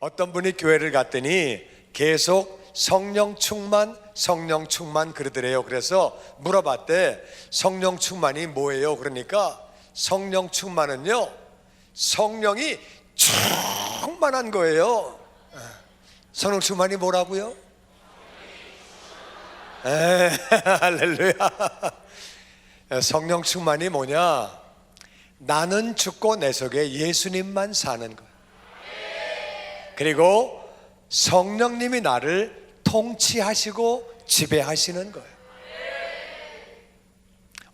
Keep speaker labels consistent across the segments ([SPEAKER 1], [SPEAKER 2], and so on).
[SPEAKER 1] 어떤 분이 교회를 갔더니 계속 성령 충만 그러더래요. 그래서 물어봤대. 성령 충만이 뭐예요? 그러니까 성령 충만은요, 성령이 충만한 거예요. 성령 충만이 뭐라고요? 할렐루야. 성령 충만이 뭐냐? 나는 죽고 내 속에 예수님만 사는 거예요. 그리고 성령님이 나를 통치하시고 지배하시는 거예요.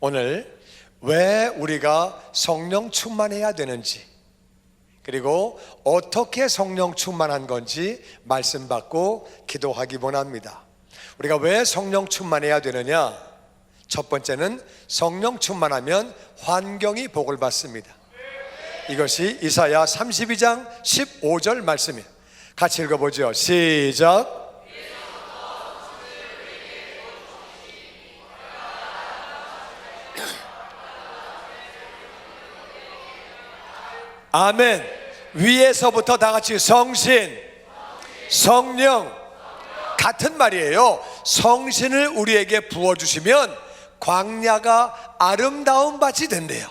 [SPEAKER 1] 오늘 왜 우리가 성령 충만해야 되는지, 그리고 어떻게 성령 충만한 건지 말씀 받고 기도하기 원합니다. 우리가 왜 성령 충만해야 되느냐? 첫 번째는 성령 충만하면 환경이 복을 받습니다. 이것이 이사야 32장 15절 말씀이에요. 같이 읽어보죠. 시작. 아멘. 위에서부터 다 같이 성신, 성령 같은 말이에요. 성신을 우리에게 부어주시면 광야가 아름다운 밭이 된대요.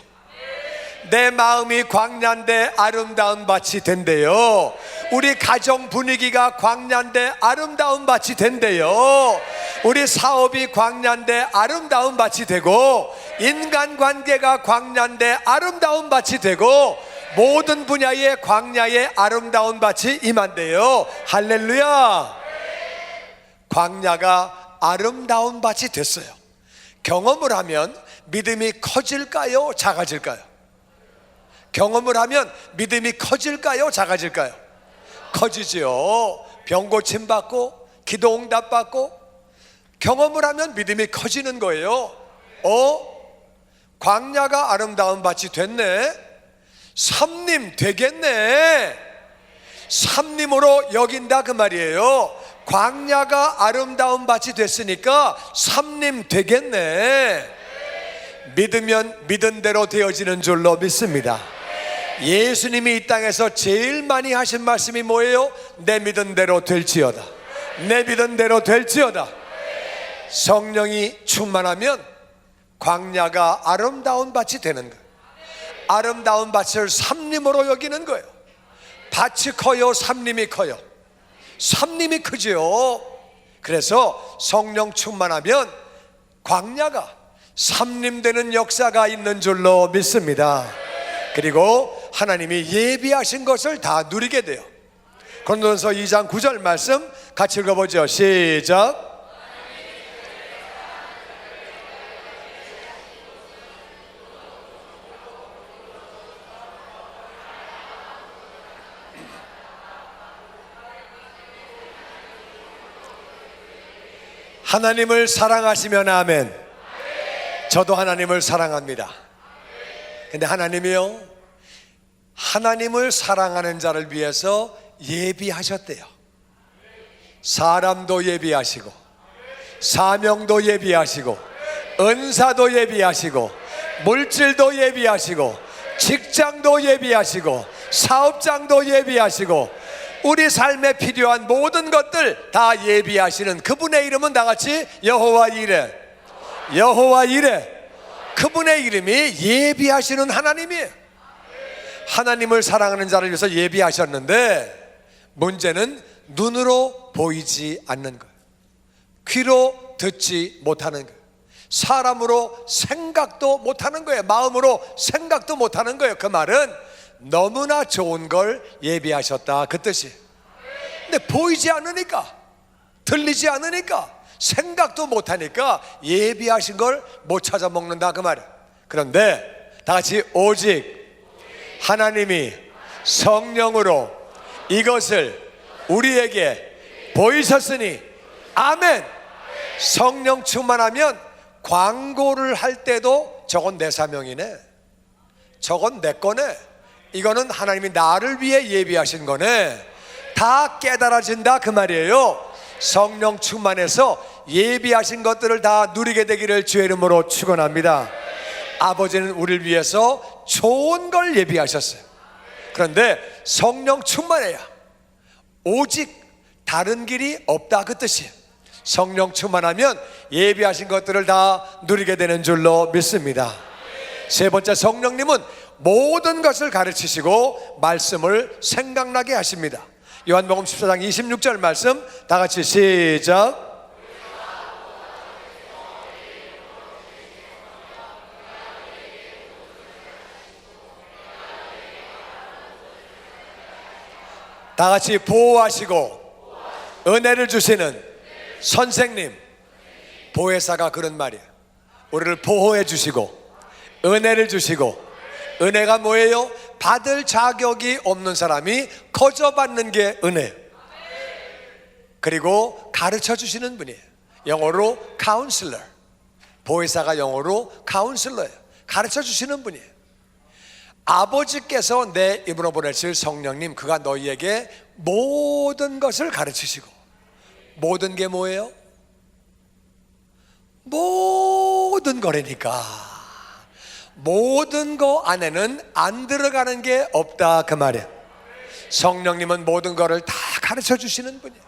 [SPEAKER 1] 내 마음이 광야인데 아름다운 밭이 된대요. 우리 가정 분위기가 광야인데 아름다운 밭이 된대요. 우리 사업이 광야인데 아름다운 밭이 되고, 인간관계가 광야인데 아름다운 밭이 되고, 모든 분야의 광야에 아름다운 밭이 임한대요. 할렐루야. 광야가 아름다운 밭이 됐어요. 경험을 하면 믿음이 커질까요? 작아질까요? 경험을 하면 믿음이 커질까요? 작아질까요? 커지죠. 병 고침 받고 기도 응답 받고 경험을 하면 믿음이 커지는 거예요. 광야가 아름다운 밭이 됐네. 삼림 되겠네. 삼림으로 여긴다 그 말이에요. 광야가 아름다운 밭이 됐으니까 삼림 되겠네. 믿으면 믿은 대로 되어지는 줄로 믿습니다. 예수님이 이 땅에서 제일 많이 하신 말씀이 뭐예요? 내 믿은 대로 될지어다. 내 믿은 대로 될지어다. 성령이 충만하면 광야가 아름다운 밭이 되는 거예요. 아름다운 밭을 삼림으로 여기는 거예요. 밭이 커요? 삼림이 커요? 삼림이 크죠. 그래서 성령 충만하면 광야가 삼림되는 역사가 있는 줄로 믿습니다. 그리고 하나님이 예비하신 것을 다 누리게 돼요. 고린도전서 2장 9절 말씀 같이 읽어보죠. 시작. 하나님을 사랑하시면 아멘. 저도 하나님을 사랑합니다. 근데 하나님이요, 하나님을 사랑하는 자를 위해서 예비하셨대요. 사람도 예비하시고, 사명도 예비하시고, 은사도 예비하시고, 물질도 예비하시고, 직장도 예비하시고, 사업장도 예비하시고, 우리 삶에 필요한 모든 것들 다 예비하시는 그분의 이름은 다 같이 여호와 이레. 여호와 이레. 그분의 이름이 예비하시는 하나님이에요. 하나님을 사랑하는 자를 위해서 예비하셨는데, 문제는 눈으로 보이지 않는 거예요. 귀로 듣지 못하는 거예요. 사람으로 생각도 못하는 거예요. 마음으로 생각도 못하는 거예요. 그 말은 너무나 좋은 걸 예비하셨다 그 뜻이에요. 근데 보이지 않으니까, 들리지 않으니까, 생각도 못하니까 예비하신 걸 못 찾아 먹는다 그 말이에요. 그런데 다 같이 오직 하나님이 성령으로 이것을 우리에게 보이셨으니 아멘. 성령 충만하면 광고를 할 때도 저건 내 사명이네, 저건 내 거네, 이거는 하나님이 나를 위해 예비하신 거네, 다 깨달아진다 그 말이에요. 성령 충만해서 예비하신 것들을 다 누리게 되기를 주의 이름으로 축원합니다. 아버지는 우리를 위해서 좋은 걸 예비하셨어요. 그런데 성령 충만해야 오직 다른 길이 없다, 그 뜻이에요. 성령 충만하면 예비하신 것들을 다 누리게 되는 줄로 믿습니다. 세 번째, 성령님은 모든 것을 가르치시고 말씀을 생각나게 하십니다. 요한복음 14장 26절 말씀 다 같이 시작. 다 같이 보호하시고 은혜를 주시는 선생님, 보혜사가 그런 말이에요. 우리를 보호해 주시고 은혜를 주시고, 은혜가 뭐예요? 받을 자격이 없는 사람이 거저 받는 게 은혜예요. 그리고 가르쳐 주시는 분이에요. 영어로 카운슬러, 보혜사가 영어로 카운슬러예요. 가르쳐 주시는 분이에요. 아버지께서 내 입으로 보내실 성령님, 그가 너희에게 모든 것을 가르치시고, 모든 게 뭐예요? 모든 거라니까. 모든 거 안에는 안 들어가는 게 없다, 그 말이에요. 성령님은 모든 거를 다 가르쳐 주시는 분이에요.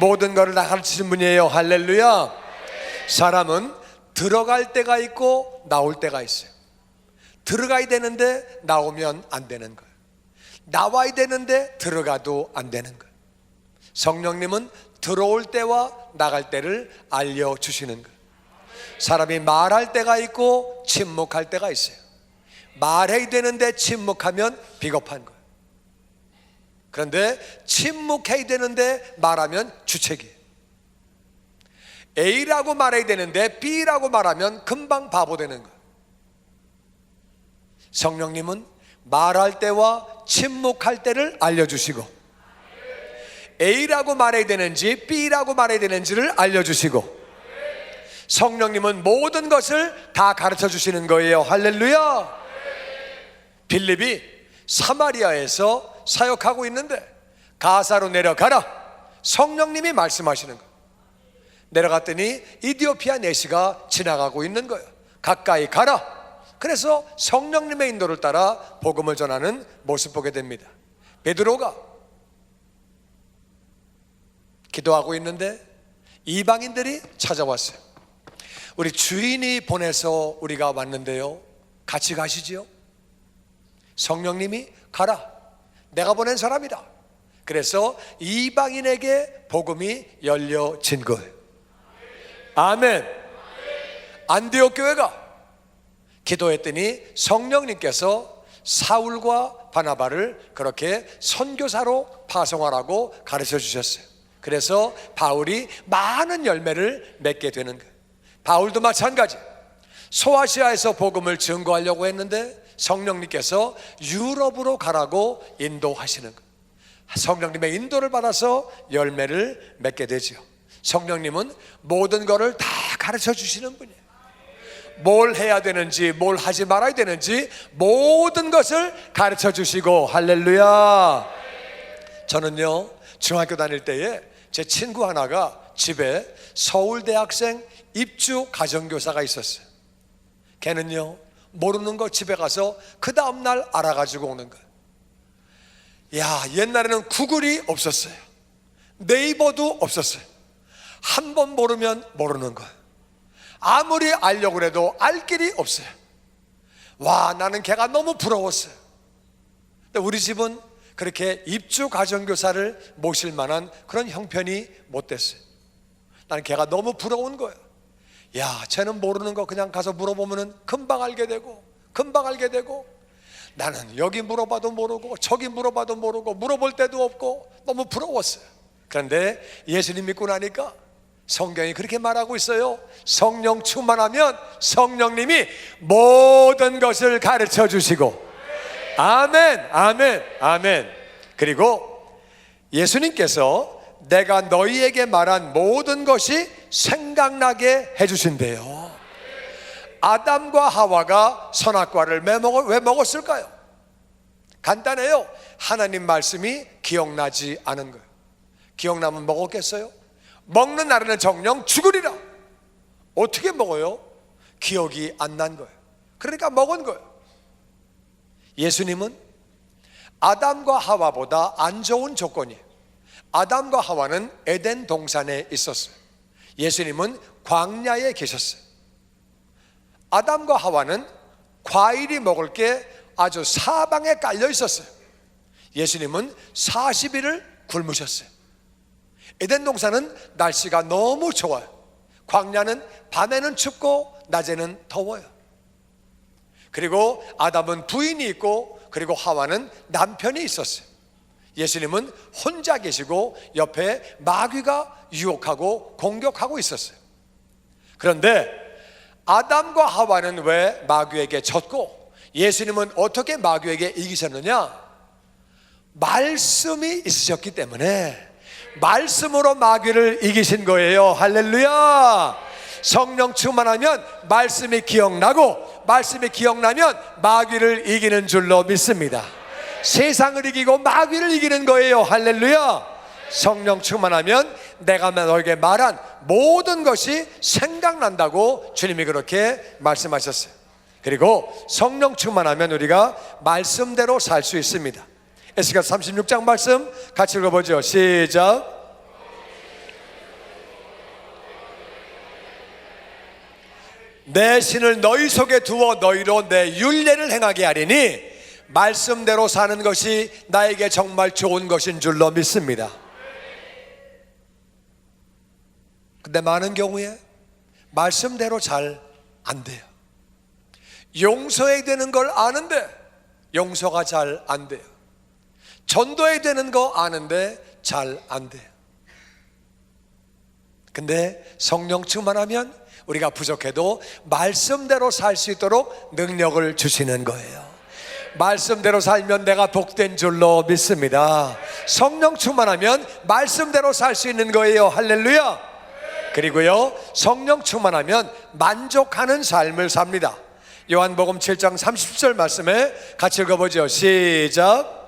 [SPEAKER 1] 모든 거를 다 가르치는 분이에요. 할렐루야. 사람은 들어갈 때가 있고 나올 때가 있어요. 들어가야 되는데 나오면 안 되는 거예요. 나와야 되는데 들어가도 안 되는 거예요. 성령님은 들어올 때와 나갈 때를 알려주시는 거예요. 사람이 말할 때가 있고 침묵할 때가 있어요. 말해야 되는데 침묵하면 비겁한 거예요. 그런데 침묵해야 되는데 말하면 주책이에요. A라고 말해야 되는데 B라고 말하면 금방 바보 되는 거예요. 성령님은 말할 때와 침묵할 때를 알려주시고, A라고 말해야 되는지 B라고 말해야 되는지를 알려주시고, 성령님은 모든 것을 다 가르쳐 주시는 거예요. 할렐루야. 빌립이 사마리아에서 사역하고 있는데 가사로 내려가라, 성령님이 말씀하시는 거예요. 내려갔더니 이디오피아 내시가 지나가고 있는 거예요. 가까이 가라. 그래서 성령님의 인도를 따라 복음을 전하는 모습 보게 됩니다. 베드로가 기도하고 있는데 이방인들이 찾아왔어요. 우리 주인이 보내서 우리가 왔는데요, 같이 가시지요? 성령님이 가라, 내가 보낸 사람이다. 그래서 이방인에게 복음이 열려진 거예요. 아멘. 안디옥 교회가 기도했더니 성령님께서 사울과 바나바를 그렇게 선교사로 파송하라고 가르쳐 주셨어요. 그래서 바울이 많은 열매를 맺게 되는 거예요. 바울도 마찬가지, 소아시아에서 복음을 증거하려고 했는데 성령님께서 유럽으로 가라고 인도하시는 거예요. 성령님의 인도를 받아서 열매를 맺게 되죠. 성령님은 모든 것을 다 가르쳐 주시는 분이에요. 뭘 해야 되는지, 뭘 하지 말아야 되는지 모든 것을 가르쳐 주시고, 할렐루야. 저는요, 중학교 다닐 때에 제 친구 하나가 집에 서울대학생 입주 가정교사가 있었어요. 걔는요, 모르는 거 집에 가서 그 다음날 알아가지고 오는 거예요. 야, 옛날에는 구글이 없었어요. 네이버도 없었어요. 한 번 모르면 모르는 거예요. 아무리 알려고 해도 알 길이 없어요. 와, 나는 걔가 너무 부러웠어요. 근데 우리 집은 그렇게 입주 가정교사를 모실 만한 그런 형편이 못 됐어요. 나는 걔가 너무 부러운 거예요. 야, 쟤는 모르는 거 그냥 가서 물어보면 금방 알게 되고 금방 알게 되고, 나는 여기 물어봐도 모르고 저기 물어봐도 모르고 물어볼 데도 없고 너무 부러웠어요. 그런데 예수님 믿고 나니까 성경이 그렇게 말하고 있어요. 성령 충만하면 성령님이 모든 것을 가르쳐 주시고, 아멘, 아멘, 아멘. 그리고 예수님께서 내가 너희에게 말한 모든 것이 생각나게 해주신대요. 아담과 하와가 선악과를 왜 먹었을까요? 간단해요. 하나님 말씀이 기억나지 않은 거예요. 기억나면 먹었겠어요? 먹는 날에는 정령 죽으리라. 어떻게 먹어요? 기억이 안 난 거예요. 그러니까 먹은 거예요. 예수님은 아담과 하와보다 안 좋은 조건이에요. 아담과 하와는 에덴 동산에 있었어요. 예수님은 광야에 계셨어요. 아담과 하와는 과일이 먹을 게 아주 사방에 깔려 있었어요. 예수님은 40일을 굶으셨어요. 에덴 동산은 날씨가 너무 좋아요. 광야는 밤에는 춥고 낮에는 더워요. 그리고 아담은 부인이 있고 그리고 하와는 남편이 있었어요. 예수님은 혼자 계시고 옆에 마귀가 유혹하고 공격하고 있었어요. 그런데 아담과 하와는 왜 마귀에게 졌고 예수님은 어떻게 마귀에게 이기셨느냐? 말씀이 있으셨기 때문에 말씀으로 마귀를 이기신 거예요. 할렐루야. 성령 충만하면 말씀이 기억나고 말씀이 기억나면 마귀를 이기는 줄로 믿습니다. 세상을 이기고 마귀를 이기는 거예요. 할렐루야. 성령 충만하면 내가 너에게 말한 모든 것이 생각난다고 주님이 그렇게 말씀하셨어요. 그리고 성령 충만하면 우리가 말씀대로 살 수 있습니다. 에스겔서 36장 말씀 같이 읽어보죠. 시작. 내 신을 너희 속에 두어 너희로 내 율례를 행하게 하리니 말씀대로 사는 것이 나에게 정말 좋은 것인 줄로 믿습니다. 근데 많은 경우에 말씀대로 잘 안 돼요. 용서해야 되는 걸 아는데 용서가 잘 안 돼요. 전도해야 되는 거 아는데 잘 안 돼요. 근데 성령 충만하면 우리가 부족해도 말씀대로 살 수 있도록 능력을 주시는 거예요. 말씀대로 살면 내가 복된 줄로 믿습니다. 성령 충만하면 말씀대로 살 수 있는 거예요. 할렐루야. 그리고요, 성령 충만하면 만족하는 삶을 삽니다. 요한복음 7장 30절 말씀에 같이 읽어보죠. 시작.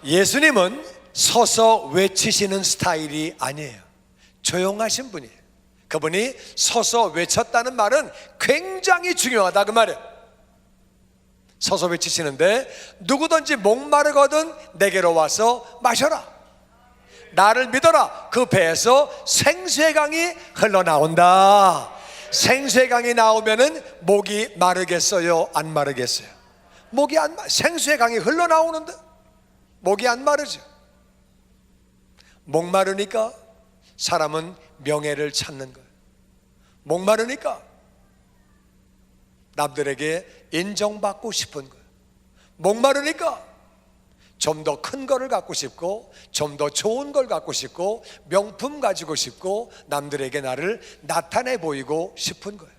[SPEAKER 1] 예수님은 서서 외치시는 스타일이 아니에요. 조용하신 분이에요. 그분이 서서 외쳤다는 말은 굉장히 중요하다 그 말이에요. 서서 외치시는데 누구든지 목마르거든 내게로 와서 마셔라. 나를 믿어라. 그 배에서 생수의 강이 흘러나온다. 생수의 강이 나오면은 목이 마르겠어요? 안 마르겠어요? 목이 안 생수의 강이 흘러나오는데 목이 안 마르죠. 목마르니까 사람은 명예를 찾는 거예요. 목마르니까 남들에게 인정받고 싶은 거예요. 목마르니까 좀 더 큰 거를 갖고 싶고 좀 더 좋은 걸 갖고 싶고 명품 가지고 싶고 남들에게 나를 나타내 보이고 싶은 거예요.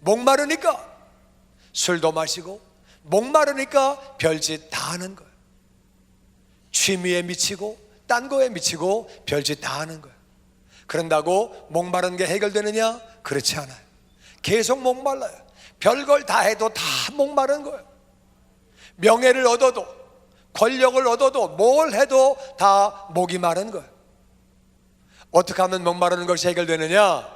[SPEAKER 1] 목마르니까 술도 마시고 목마르니까 별짓 다 하는 거예요. 취미에 미치고 딴 거에 미치고 별짓 다 하는 거예요. 그런다고 목마른 게 해결되느냐? 그렇지 않아요. 계속 목말라요. 별걸 다 해도 다 목마른 거예요. 명예를 얻어도 권력을 얻어도 뭘 해도 다 목이 마른 거예요. 어떻게 하면 목마르는 것이 해결되느냐?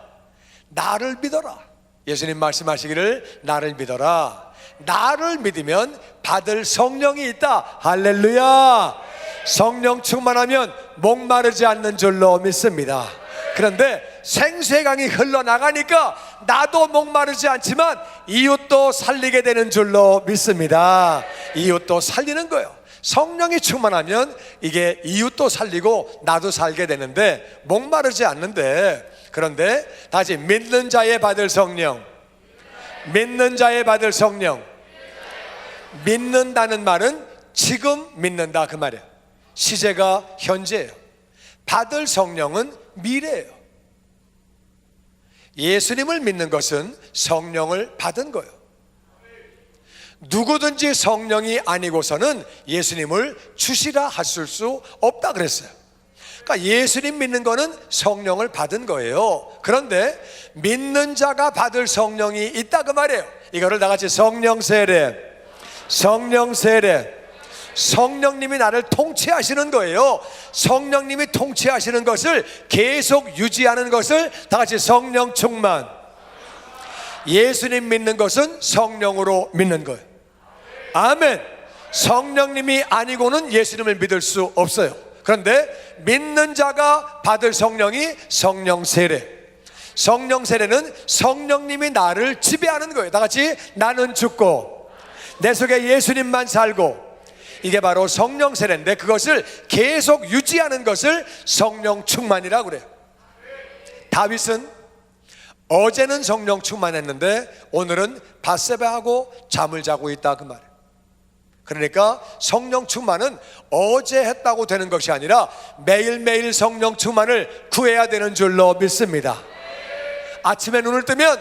[SPEAKER 1] 나를 믿어라. 예수님 말씀하시기를 나를 믿어라. 나를 믿으면 받을 성령이 있다. 할렐루야. 성령 충만하면 목마르지 않는 줄로 믿습니다. 그런데 생수의 강이 흘러나가니까 나도 목마르지 않지만 이웃도 살리게 되는 줄로 믿습니다. 이웃도 살리는 거예요. 성령이 충만하면 이게 이웃도 살리고 나도 살게 되는데 목마르지 않는데, 그런데 다시 믿는 자의 받을 성령, 믿는 자의 받을 성령. 믿는다는 말은 지금 믿는다 그 말이에요. 시제가 현재예요. 받을 성령은 미래예요. 예수님을 믿는 것은 성령을 받은 거예요. 누구든지 성령이 아니고서는 예수님을 주시라 하실 수 없다 그랬어요. 그러니까 예수님 믿는 거는 성령을 받은 거예요. 그런데 믿는 자가 받을 성령이 있다 그 말이에요. 이거를 다 같이 성령 세례, 성령 세례, 성령님이 나를 통치하시는 거예요. 성령님이 통치하시는 것을 계속 유지하는 것을 다 같이 성령 충만. 예수님 믿는 것은 성령으로 믿는 거예요. 아멘. 성령님이 아니고는 예수님을 믿을 수 없어요. 그런데 믿는 자가 받을 성령이 성령 세례. 성령 세례는 성령님이 나를 지배하는 거예요. 다 같이 나는 죽고 내 속에 예수님만 살고, 이게 바로 성령 세례인데 그것을 계속 유지하는 것을 성령 충만이라고 그래요. 다윗은 어제는 성령 충만했는데 오늘은 밧세바하고 잠을 자고 있다 그 말이에요. 그러니까 성령 충만은 어제 했다고 되는 것이 아니라 매일매일 성령 충만을 구해야 되는 줄로 믿습니다. 아침에 눈을 뜨면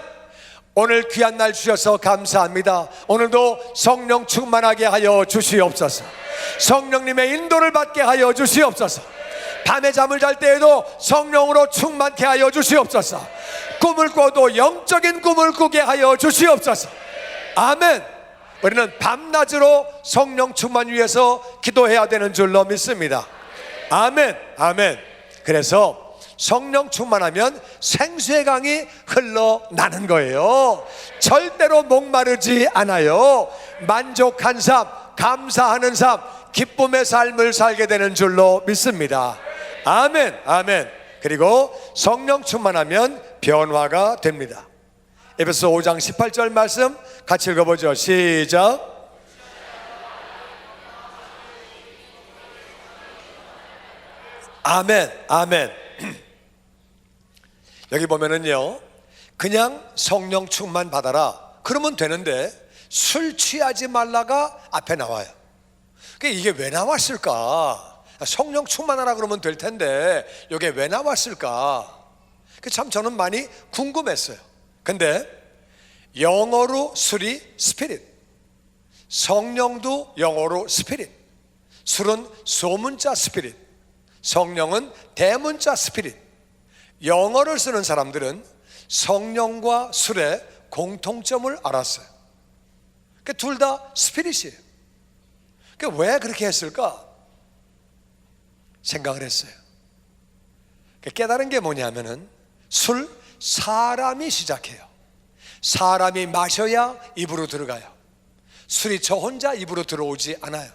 [SPEAKER 1] 오늘 귀한 날 주셔서 감사합니다. 오늘도 성령 충만하게 하여 주시옵소서. 성령님의 인도를 받게 하여 주시옵소서. 밤에 잠을 잘 때에도 성령으로 충만케 하여 주시옵소서. 꿈을 꿔도 영적인 꿈을 꾸게 하여 주시옵소서. 아멘. 우리는 밤낮으로 성령 충만 위해서 기도해야 되는 줄로 믿습니다. 아멘. 아멘. 그래서 성령 충만하면 생수의 강이 흘러나는 거예요. 절대로 목마르지 않아요. 만족한 삶, 감사하는 삶, 기쁨의 삶을 살게 되는 줄로 믿습니다. 아멘. 아멘. 그리고 성령 충만하면 변화가 됩니다. 에베소 5장 18절 말씀 같이 읽어보죠. 시작. 아멘. 아멘. 여기 보면은요, 그냥 성령 충만 받아라 그러면 되는데 술 취하지 말라가 앞에 나와요. 이게 왜 나왔을까? 성령 충만하라 그러면 될 텐데 이게 왜 나왔을까? 참 저는 많이 궁금했어요. 근데 영어로 술이 스피릿, 성령도 영어로 스피릿. 술은 소문자 스피릿, 성령은 대문자 스피릿. 영어를 쓰는 사람들은 성령과 술의 공통점을 알았어요. 둘 다 스피릿이에요. 왜 그렇게 했을까? 생각을 했어요. 깨달은 게 뭐냐면은 술, 사람이 시작해요. 사람이 마셔야 입으로 들어가요. 술이 저 혼자 입으로 들어오지 않아요.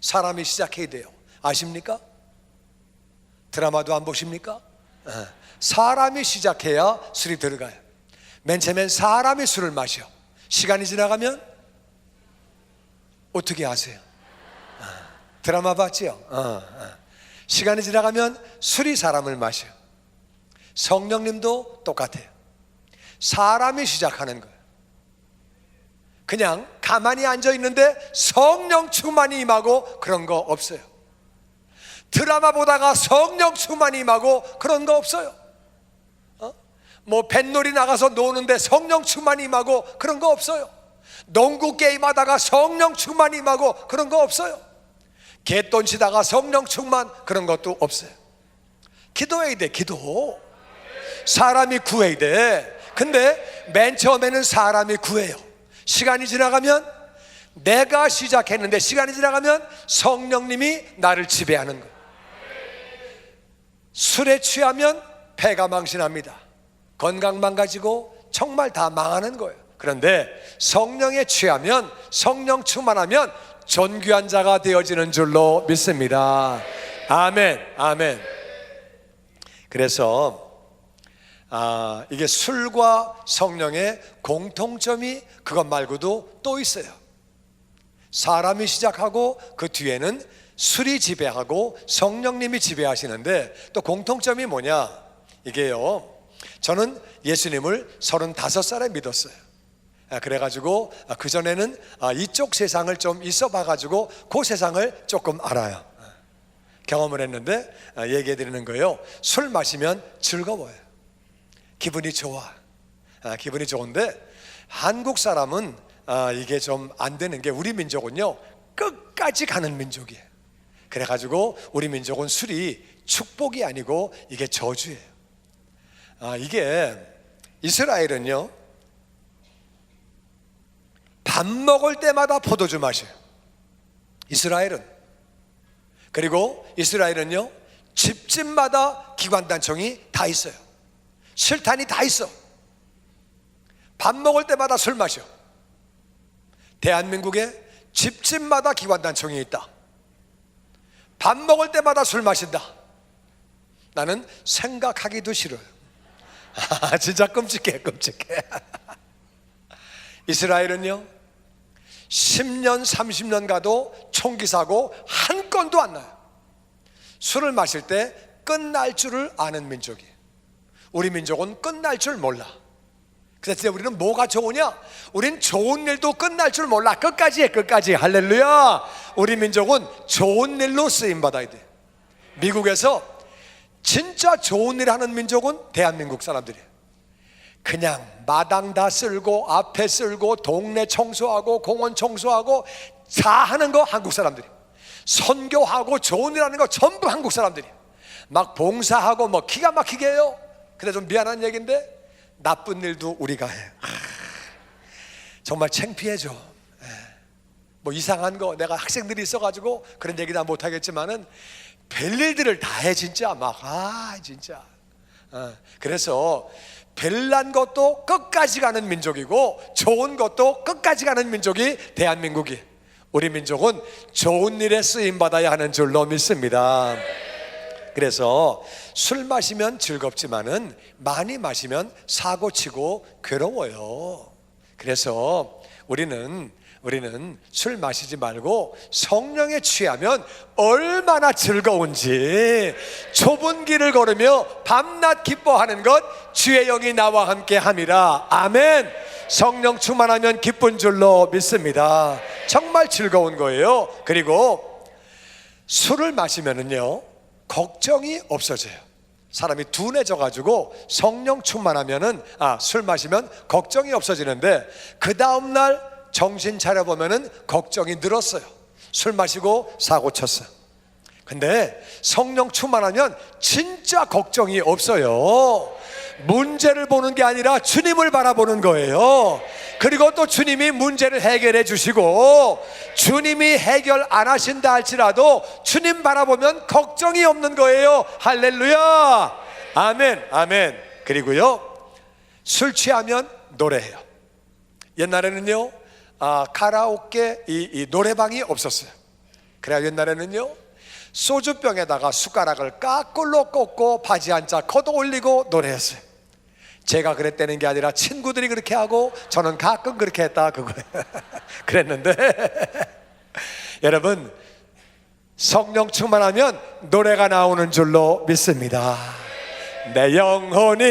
[SPEAKER 1] 사람이 시작해야 돼요. 아십니까? 드라마도 안 보십니까? 사람이 시작해야 술이 들어가요. 맨 처음엔 사람이 술을 마셔. 시간이 지나가면 어떻게 아세요? 드라마 봤지요? 시간이 지나가면 술이 사람을 마셔. 성령님도 똑같아요. 사람이 시작하는 거예요. 그냥 가만히 앉아 있는데 성령 충만이 임하고 그런 거 없어요. 드라마 보다가 성령 충만이 임하고 그런 거 없어요. 뭐 뱃놀이 나가서 노는데 성령 충만이 임하고 그런 거 없어요. 농구 게임 하다가 성령 충만이 임하고 그런 거 없어요. 갯돈 치다가 성령 충만 그런 것도 없어요. 기도해야 돼. 기도. 사람이 구해야 돼. 근데 맨 처음에는 사람이 구해요. 시간이 지나가면 내가 시작했는데 시간이 지나가면 성령님이 나를 지배하는 거예요. 술에 취하면 폐가 망신합니다. 건강 망가지고 정말 다 망하는 거예요. 그런데 성령에 취하면, 성령 충만하면 존귀한 자가 되어지는 줄로 믿습니다. 아멘. 아멘. 그래서 이게 술과 성령의 공통점이 그것 말고도 또 있어요. 사람이 시작하고 그 뒤에는 술이 지배하고 성령님이 지배하시는데 또 공통점이 뭐냐? 이게요, 저는 예수님을 35살에 믿었어요. 그래가지고 그전에는 이쪽 세상을 좀 있어 봐가지고 그 세상을 조금 알아요. 경험을 했는데 얘기해 드리는 거예요. 술 마시면 즐거워요. 기분이 좋아. 기분이 좋은데 한국 사람은 이게 좀 안 되는 게, 우리 민족은요 끝까지 가는 민족이에요. 그래가지고 우리 민족은 술이 축복이 아니고 이게 저주예요. 이게 이스라엘은요 밥 먹을 때마다 포도주 마셔요. 이스라엘은, 그리고 이스라엘은요 집집마다 기관단총이 다 있어요. 실탄이 다 있어. 밥 먹을 때마다 술 마셔. 대한민국에 집집마다 기관단총이 있다. 밥 먹을 때마다 술 마신다. 나는 생각하기도 싫어요. 진짜 끔찍해. 이스라엘은요 10년 30년 가도 총기 사고 한 건도 안 나요. 술을 마실 때 끝날 줄을 아는 민족이에요. 우리 민족은 끝날 줄 몰라. 그래서 우리는 뭐가 좋으냐? 우린 좋은 일도 끝날 줄 몰라. 끝까지 해, 끝까지. 할렐루야. 우리 민족은 좋은 일로 쓰임받아야 돼. 미국에서 진짜 좋은 일 하는 민족은 대한민국 사람들이에요. 그냥 마당 다 쓸고 앞에 쓸고 동네 청소하고 공원 청소하고 다 하는 거 한국 사람들이에요. 선교하고 좋은 일 하는 거 전부 한국 사람들이에요. 막 봉사하고 뭐 기가 막히게 해요. 근데 좀 미안한 얘기인데 나쁜 일도 우리가 해. 정말 창피해져. 뭐 이상한 거 내가 학생들이 있어가지고 그런 얘기 다 못하겠지만은 별일들을 다 해 진짜 막 진짜. 그래서 별난 것도 끝까지 가는 민족이고 좋은 것도 끝까지 가는 민족이 대한민국이. 우리 민족은 좋은 일에 쓰임 받아야 하는 줄로 믿습니다. 그래서 술 마시면 즐겁지만은 많이 마시면 사고치고 괴로워요. 그래서 우리는 술 마시지 말고 성령에 취하면 얼마나 즐거운지 좁은 길을 걸으며 밤낮 기뻐하는 것 주의 영이 나와 함께 함이라. 아멘. 성령 충만하면 기쁜 줄로 믿습니다. 정말 즐거운 거예요. 그리고 술을 마시면은요 걱정이 없어져요. 사람이 둔해져 가지고 성령 충만하면은 술 마시면 걱정이 없어지는데 그 다음날 정신 차려보면은 걱정이 늘었어요. 술 마시고 사고 쳤어요. 근데 성령 충만하면 진짜 걱정이 없어요. 문제를 보는 게 아니라 주님을 바라보는 거예요. 그리고 또 주님이 문제를 해결해 주시고 주님이 해결 안 하신다 할지라도 주님 바라보면 걱정이 없는 거예요. 할렐루야. 아멘. 아멘. 그리고요 술 취하면 노래해요. 옛날에는요 카라오케 이 노래방이 없었어요. 그래야 옛날에는요 소주병에다가 숟가락을 까꿀로 꽂고 바지 한 짝 걷어 올리고 노래했어요. 제가 그랬다는 게 아니라 친구들이 그렇게 하고 저는 가끔 그렇게 했다 그거예요. 그랬는데 여러분 성령 충만하면 노래가 나오는 줄로 믿습니다. 내 영혼이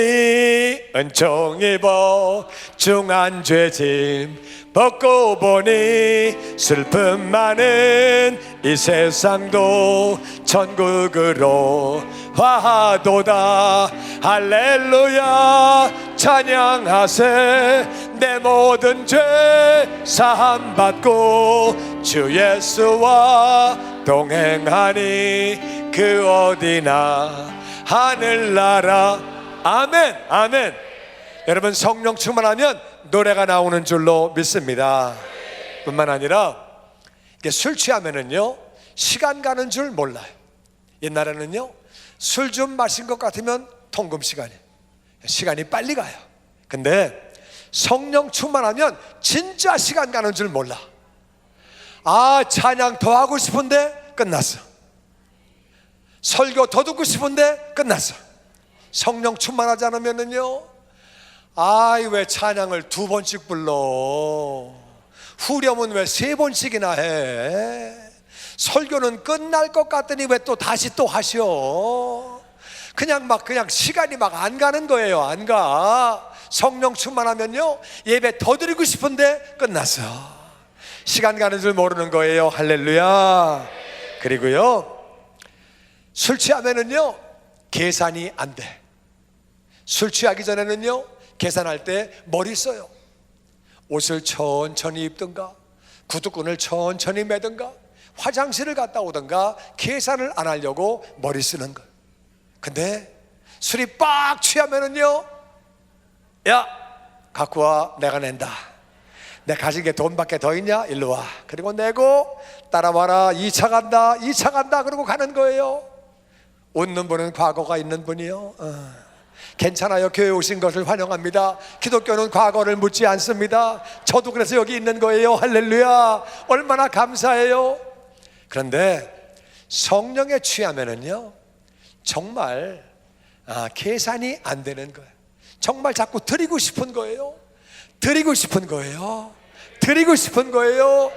[SPEAKER 1] 은총 입어 중한 죄짐 벗고 보니 슬픔 많은 이 세상도 천국으로 화하도다. 할렐루야. 찬양하세. 내 모든 죄 사함 받고 주 예수와 동행하니 그 어디나 하늘나라. 아멘. 아멘. 여러분 성령 충만하면 노래가 나오는 줄로 믿습니다. 뿐만 아니라 술 취하면은요 시간 가는 줄 몰라요. 옛날에는요 술 좀 마신 것 같으면 통금 시간이 빨리 가요. 근데 성령 충만하면 진짜 시간 가는 줄 몰라. 찬양 더 하고 싶은데 끝났어. 설교 더 듣고 싶은데 끝났어. 성령 충만하지 않으면은요 왜 찬양을 2번씩 불러? 후렴은 왜 3번씩이나 해? 설교는 끝날 것 같더니 왜 또 다시 또 하셔? 그냥 시간이 막 안 가는 거예요. 안 가. 성령 충만하면요 예배 더 드리고 싶은데 끝났어. 시간 가는 줄 모르는 거예요. 할렐루야. 그리고요 술 취하면은요 계산이 안 돼. 술 취하기 전에는요 계산할 때 머리 써요. 옷을 천천히 입든가 구두끈을 천천히 매든가 화장실을 갔다 오든가 계산을 안 하려고 머리 쓰는 거예요. 근데 술이 빡 취하면은요 야 갖고 와 내가 낸다. 내 가진 게 돈밖에 더 있냐? 일로 와. 그리고 내고 따라와라. 2차 간다. 2차 간다. 그러고 가는 거예요. 웃는 분은 과거가 있는 분이요. 괜찮아요. 교회 오신 것을 환영합니다. 기독교는 과거를 묻지 않습니다. 저도 그래서 여기 있는 거예요. 할렐루야. 얼마나 감사해요. 그런데 성령에 취하면은요, 정말 계산이 안 되는 거예요. 정말 자꾸 드리고 싶은 거예요. 드리고 싶은 거예요. 드리고 싶은 거예요.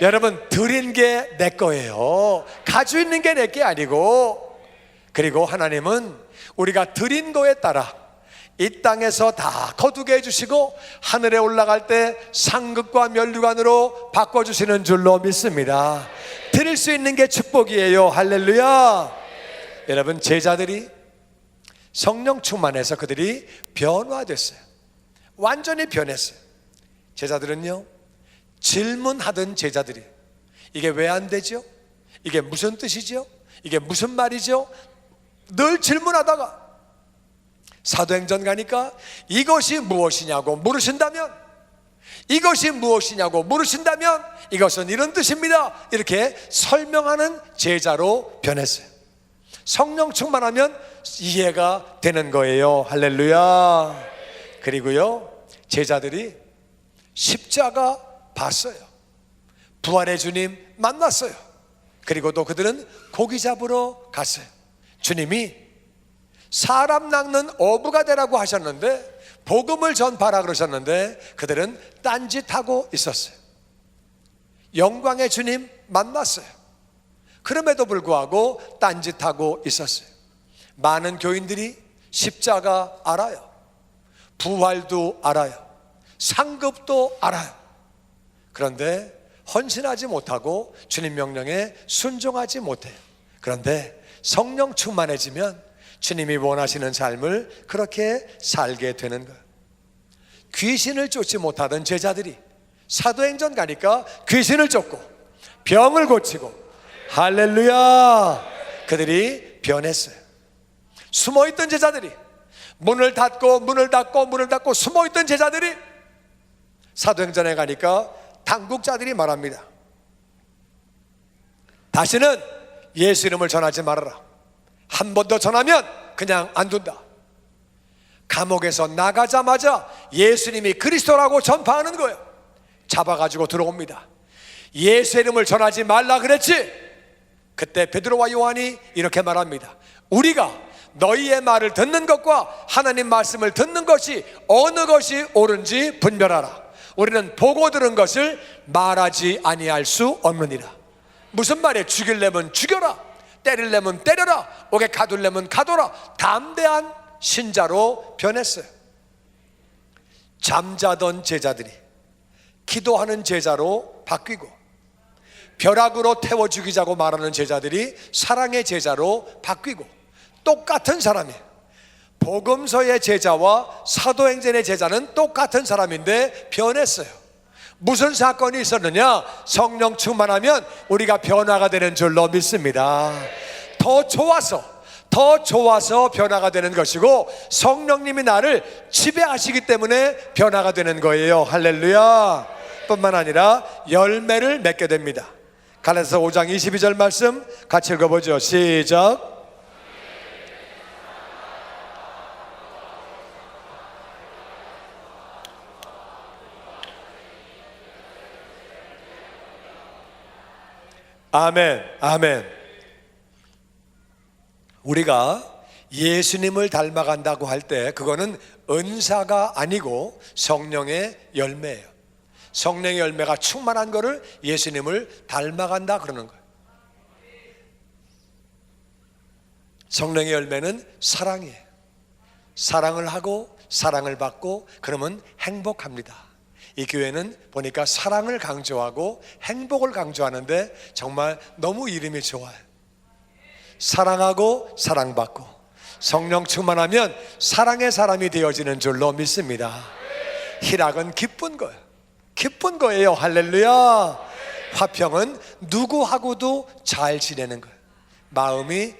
[SPEAKER 1] 여러분, 드린 게 내 거예요. 가지고 있는 게 내 게 아니고. 그리고 하나님은 우리가 드린 거에 따라 이 땅에서 다 거두게 해주시고 하늘에 올라갈 때 상급과 면류관으로 바꿔주시는 줄로 믿습니다. 드릴 수 있는 게 축복이에요. 할렐루야. 여러분, 제자들이 성령 충만해서 그들이 변화됐어요. 완전히 변했어요. 제자들은요, 질문하던 제자들이 이게 왜 안 되죠? 이게 무슨 뜻이죠? 이게 무슨 말이죠? 늘 질문하다가 사도행전 가니까 이것이 무엇이냐고 물으신다면, 이것이 무엇이냐고 물으신다면 이것은 이런 뜻입니다. 이렇게 설명하는 제자로 변했어요. 성령 충만하면 이해가 되는 거예요. 할렐루야. 그리고요, 제자들이 십자가 봤어요. 부활의 주님 만났어요. 그리고 또 그들은 고기 잡으러 갔어요. 주님이 사람 낚는 어부가 되라고 하셨는데, 복음을 전파하라 그러셨는데 그들은 딴짓하고 있었어요. 영광의 주님 만났어요. 그럼에도 불구하고 딴짓하고 있었어요. 많은 교인들이 십자가 알아요. 부활도 알아요. 상급도 알아요. 그런데 헌신하지 못하고 주님 명령에 순종하지 못해요. 그런데 성령 충만해지면 주님이 원하시는 삶을 그렇게 살게 되는 거예요. 귀신을 쫓지 못하던 제자들이 사도행전 가니까 귀신을 쫓고 병을 고치고, 할렐루야, 그들이 변했어요. 숨어있던 제자들이 문을 닫고 숨어있던 제자들이 사도행전에 가니까 당국자들이 말합니다. 다시는 예수 이름을 전하지 말아라. 한 번 더 전하면 그냥 안 둔다. 감옥에서 나가자마자 예수님이 그리스도라고 전파하는 거예요. 잡아가지고 들어옵니다. 예수 이름을 전하지 말라 그랬지? 그때 베드로와 요한이 이렇게 말합니다. 우리가 너희의 말을 듣는 것과 하나님 말씀을 듣는 것이 어느 것이 옳은지 분별하라. 우리는 보고 들은 것을 말하지 아니할 수 없느니라. 무슨 말이에요? 죽일려면 죽여라, 때리려면 때려라, 옥에 가둘려면 가둬라. 담대한 신자로 변했어요. 잠자던 제자들이 기도하는 제자로 바뀌고, 벼락으로 태워 죽이자고 말하는 제자들이 사랑의 제자로 바뀌고, 똑같은 사람이에요. 복음서의 제자와 사도행전의 제자는 똑같은 사람인데 변했어요. 무슨 사건이 있었느냐? 성령 충만하면 우리가 변화가 되는 줄로 믿습니다. 더 좋아서 변화가 되는 것이고, 성령님이 나를 지배하시기 때문에 변화가 되는 거예요. 할렐루야. 뿐만 아니라 열매를 맺게 됩니다. 갈라디아서 5장 22절 말씀 같이 읽어보죠. 시작. 아멘, 아멘. 우리가 예수님을 닮아간다고 할 때 그거는 은사가 아니고 성령의 열매예요. 성령의 열매가 충만한 거를 예수님을 닮아간다 그러는 거예요. 성령의 열매는 사랑이에요. 사랑을 하고 사랑을 받고 그러면 행복합니다. 이 교회는 보니까 사랑을 강조하고 행복을 강조하는데 정말 너무 이름이 좋아요. 사랑하고 사랑받고 성령 충만하면 사랑의 사람이 되어지는 줄로 믿습니다. 희락은 기쁜 거예요. 기쁜 거예요. 할렐루야. 화평은 누구하고도 잘 지내는 거예요. 마음이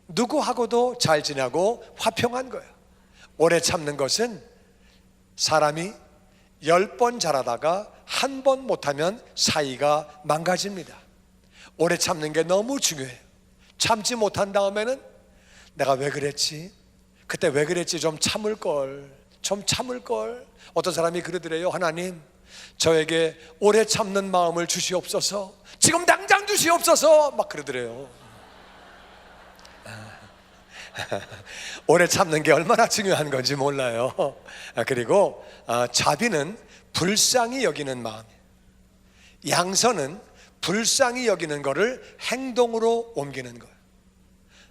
[SPEAKER 1] 누구하고도 잘 지내고 화평한 거예요. 오래 참는 것은 사람이 10번 잘하다가 한 번 못하면 사이가 망가집니다. 오래 참는 게 너무 중요해요. 참지 못한 다음에는 내가 왜 그랬지? 그때 왜 그랬지? 좀 참을걸. 어떤 사람이 그러더래요. 하나님, 저에게 오래 참는 마음을 주시옵소서. 지금 당장 주시옵소서. 막 그러더래요. 오래 참는 게 얼마나 중요한 건지 몰라요. 그리고 자비는 불쌍히 여기는 마음이에요. 양선은 불쌍히 여기는 것을 행동으로 옮기는 거예요.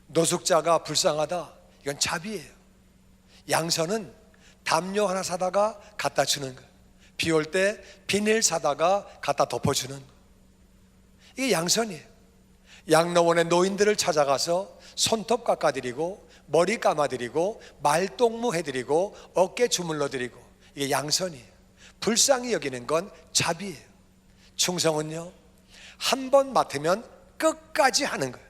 [SPEAKER 1] 노숙자가 불쌍하다, 이건 자비예요. 양선은 담요 하나 사다가 갖다 주는 거예요. 비 올 때 비닐 사다가 갖다 덮어주는 거예요. 이게 양선이에요. 양로원의 노인들을 찾아가서 손톱 깎아드리고 머리 감아드리고 말동무 해드리고 어깨 주물러드리고, 이게 양선이에요. 불쌍히 여기는 건 자비예요. 충성은요, 한 번 맡으면 끝까지 하는 거예요.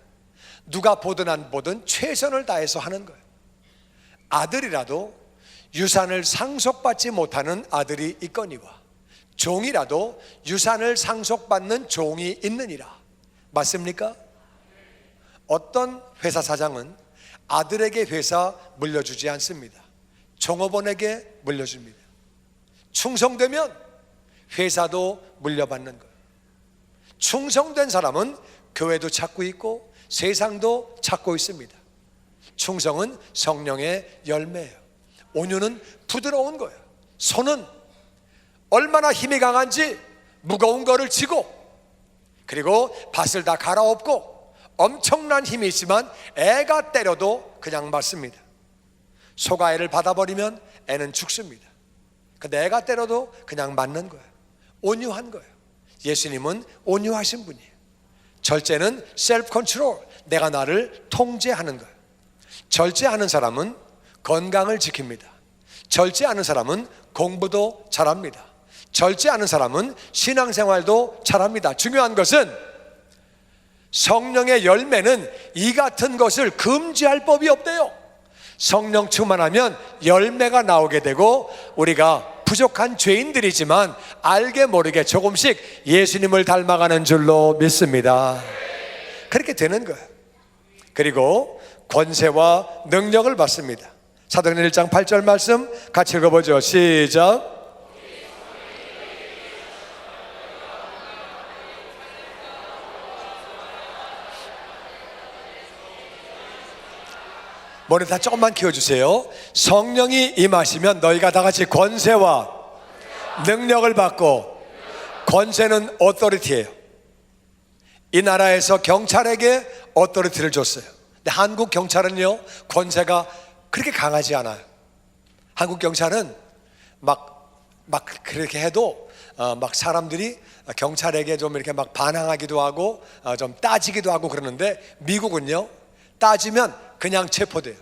[SPEAKER 1] 누가 보든 안 보든 최선을 다해서 하는 거예요. 아들이라도 유산을 상속받지 못하는 아들이 있거니와 종이라도 유산을 상속받는 종이 있느니라. 맞습니까? 어떤 회사 사장은 아들에게 회사 물려주지 않습니다. 종업원에게 물려줍니다. 충성되면 회사도 물려받는 거예요. 충성된 사람은 교회도 찾고 있고 세상도 찾고 있습니다. 충성은 성령의 열매예요. 온유는 부드러운 거예요. 손은 얼마나 힘이 강한지 무거운 거를 쥐고, 그리고 밭을 다 갈아엎고 엄청난 힘이 있지만 애가 때려도 그냥 맞습니다. 소가 애를 받아버리면 애는 죽습니다. 근데 애가 때려도 그냥 맞는 거예요. 온유한 거예요. 예수님은 온유하신 분이에요. 절제는 셀프 컨트롤, 내가 나를 통제하는 거예요. 절제하는 사람은 건강을 지킵니다. 절제하는 사람은 공부도 잘합니다. 절제하는 사람은 신앙생활도 잘합니다. 중요한 것은 성령의 열매는 이 같은 것을 금지할 법이 없대요. 성령 충만하면 열매가 나오게 되고, 우리가 부족한 죄인들이지만 알게 모르게 조금씩 예수님을 닮아가는 줄로 믿습니다. 그렇게 되는 거예요. 그리고 권세와 능력을 받습니다. 사도행전 1장 8절 말씀 같이 읽어보죠. 시작. 머리 다 조금만 키워주세요. 성령이 임하시면 너희가 다 같이 권세와 능력을 받고, 권세는 어토리티예요. 이 나라에서 경찰에게 어토리티를 줬어요. 근데 한국 경찰은요, 권세가 그렇게 강하지 않아요. 한국 경찰은 막 그렇게 해도 막 사람들이 경찰에게 좀 이렇게 막 반항하기도 하고 좀 따지기도 하고 그러는데, 미국은요, 따지면 그냥 체포돼요.